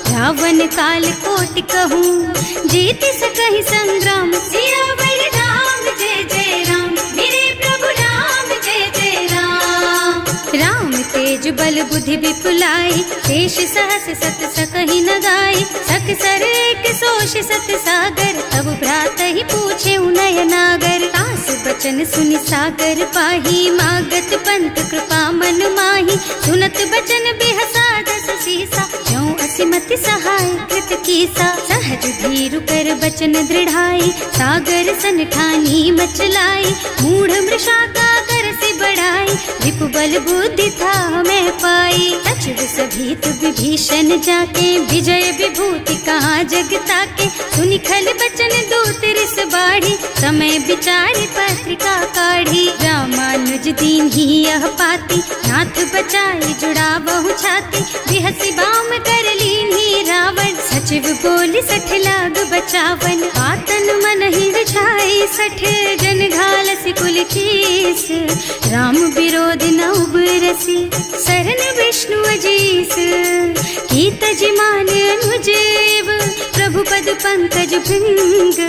रावण काल कोटि कहूँ, जीति सकहि संग्राम। सियावर राम जय जय राम, मेरे प्रभु राम जय जय राम। तेज बल बुद्धि विपुलाई, शेष सहस सत सकहि न गाई, सक सर एक सोष सत सागर, तब भ्रात ही पूछे उनय नागर। तास बचन सुनि सागर पाही, मागत पंत कृपा मन माही, सुनत बचन बिहसा दस सीसा, ज्यों असिमति सहाय कृत कीसा। सहज धीरु कर बचन दृढ़ाई, सागर सन ठानी मचलाई, मूढ़ मृषा का कर से बढ़ाई, विपु बल बुद्धि था मैं पाई। सचिव सभीत विभीषण जाके, विजय विभूति कहाँ जगता के, सुनि खल बचन दूत रिस बाढ़ी, समय विचारि पत्रिका काढ़ी। रामानुज दीन ही यह पाती, नाथ बचाई जुड़ा बहु छाती, बिहसी बाम कर लीन्ही रावण, सचिव बोली सठ लाग बचावन। आतन मन ही रिझाई सठ, जन घालसी कुल कीस, राम विरोध न उबरसी, शरण विष्णु अजीस। कीत जिमान अनुजेव, प्रभु पद पंकज भृंग,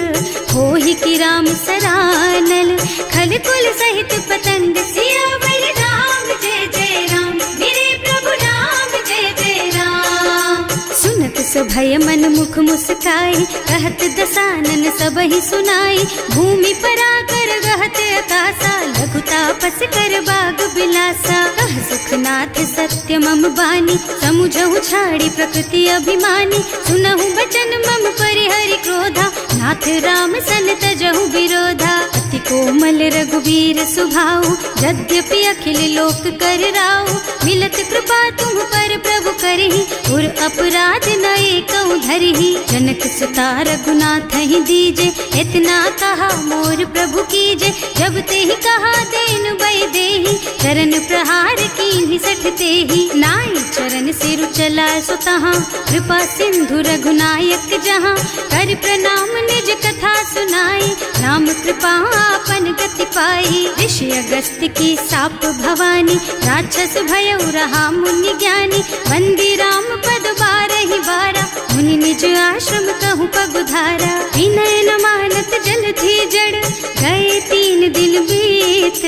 होहि की राम सरानल, खल कुल सहित पतंग। सियावर राम जय जय राम, मेरे प्रभु राम जय जय राम। सुनत सभय मन मुख मुस्काई, कहत दसानन सबहि सुनाई, भूमि पराकर गहत अकासा, लघु तापस कर बाग बिलासा। कह सुखनाथ सत्य मम बानी, समुझहु छाड़ी प्रकृति अभिमानी, सुनहु बचन मम परिहरि क्रोधा, नाथ राम सन तजहु विरोधा। अति कोमल रघुवीर सुभाऊ, यद्यपि अखिल लोक कर राऊ, मिलत कृपा तुम पर प्रभु करहि, उर अपराध न एकउ धरहि। जनक सुता रघुनाथ ही दीजे, इतना कहा मोर प्रभु कीजे, जब ते ही कहा देन बई देहि, चरण प्रहार कीन्हि सठ तेहि। नाई चरण सिरु चला सुतहाँ, कृपा सिंधु रघुनायक जहाँ, कर प्रणाम निज कथा सुनाई, राम कृपा आपन गति पाई। ऋषि अगस्त्य की साप भवानी, राक्षस भयउ रहा मुनि ज्ञानी, वंदी राम पद बारहि बारा, मुनि निज आश्रम कहूँ पगुधारा। विनय न मानत जल थी जड़, गए 3 दिन बीत,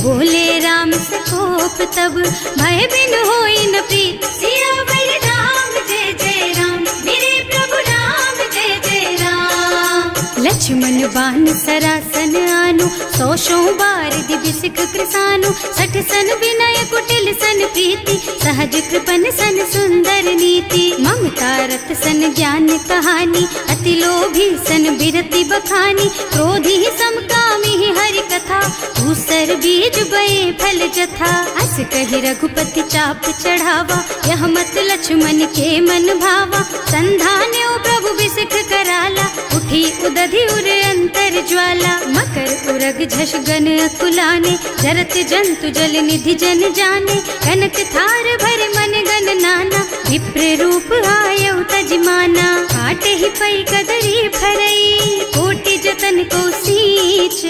बोले राम सकोप तब, भय बिन होई न प्रीत। सियावर राम जय जय राम, मेरे प्रभु राम जय जय राम। लक्ष्मण बान सरासन आनु, 100 बार दिव्य सिख कृसानु, 60 सन विनय कुटिल सन प्रीति, सहज कृपन सन सुंदर नीति। ममता रत सन ज्ञान कहानी, अति लोभी सन बिरति बखानी, क्रोधी समकामी हरि कथा, दूसर बीज बये फल जथा। अस कहि रघुपति चाप चढ़ावा, यह मत लक्ष्मण के मन भावा, संधान्यो प्रभु बिसिख कराला, उठी उदधि उर अंतर ज्वाला। मकर उरग झष गन अकुलाने, जरत जंतु जल निधि जन जाने, कनक थार भर मन गन नाना, विप्र रूप आयउ तजमाना। काटे ही पई कदरी फरई, कोटि जतन को सींच,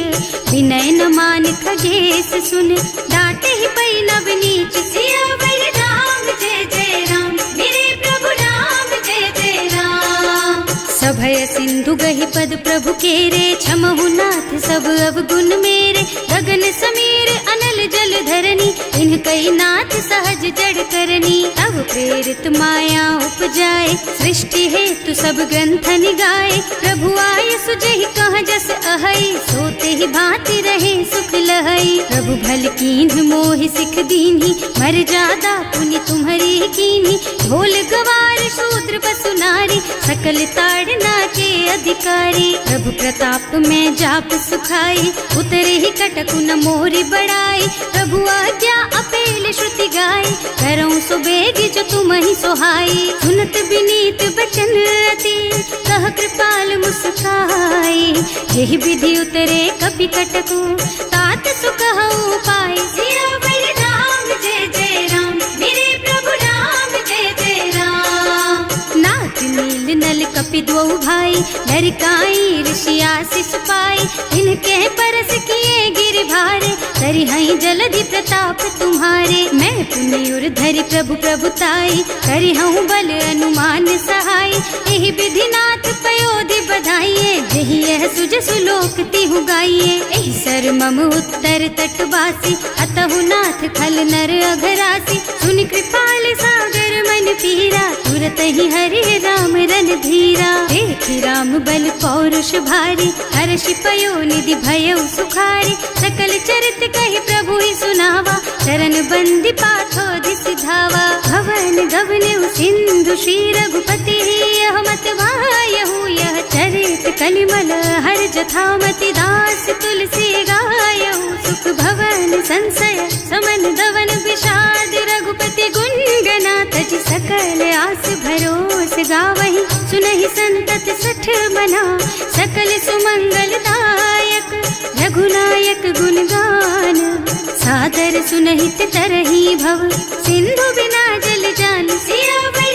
विनय न मान खगेश सुन, डांटे ही पई नव नीच। सियावर राम जय जय राम, मेरे प्रभु राम जय जय राम। सभय सिंधु गहि पद प्रभु केरे, क्षमहु नाथ सब अवगुण मेरे, गगन समीर अनल जल धरनी, इन्ह कई नाथ सहज जड़ करनी। तब प्रेरित माया उपजाए, सृष्टि हेतु सब ग्रंथन गाए, प्रभु आय सुजहि कह जस अहै, सोते ही भांति रहे सुख लहै। प्रभु भल कीन्ह मोहि सिख दीन्ही, मर्यादा पुनि तुम्हरी कीन्ही, ढोल गवार शूद्र पशु नारी, सकल ताड़ना के अधिकारी। प्रभु प्रताप में जाप सुखाई, उतरे ही कटकु न मोरी बड़ाई, प्रभु आज्ञा अपेल श्रुति गाई, करऊं सुबेगी जो तुम ही सोहाई। सुनत विनीत बचन अति, कह कृपाल मुस्काई, यही विधि उतरे कपि कटकु, तात सुकहु पाई। सियावर राम जय जय राम, मेरे प्रभु राम जय जय राम। नाथ नील नल कपि द्वौ भाई, लरिकाई ऋषि आशीष पाई, इनके परस किए गिर भारे, तरि हई जलधि प्रताप तुम्हारे। मैं पुनि उर धरि प्रभु प्रभुताई, करि हूँ बल अनुमान सहाय, यही विधिनाथ पयोधि बधाइए, जही यह सुजसु लोक तिहु गाइए। एहि हर मम उत्तर तटवासी, अतहु नाथ खल नर अघरासी। सुनि कृपाल सागर मन पीरा, तुरत ही हरि राम रन धीरा। देखि राम बल पौरुष भारी, हर्षि पयो निधि भयउ सुखारी। सकल चरित कहि प्रभु ही सुनावा, चरण बंदी पाथो सिधावा। भवन गवनेउ सिंधु श्री रघुपति, यह मत वायहु यह चरित कलिमल हर जथामति। दास तुलसी गायहु, सुख भवन संशय समन दवन विषाद। रघुपति गुण गना तज सकल आस भरोस गावहि। सुनहि संतत सठ मना, सकल सुमंगल दायक। रघुनायक गुण गान, सादर सुनहित तरहि भव। सिंधु बिना जल जान सियावै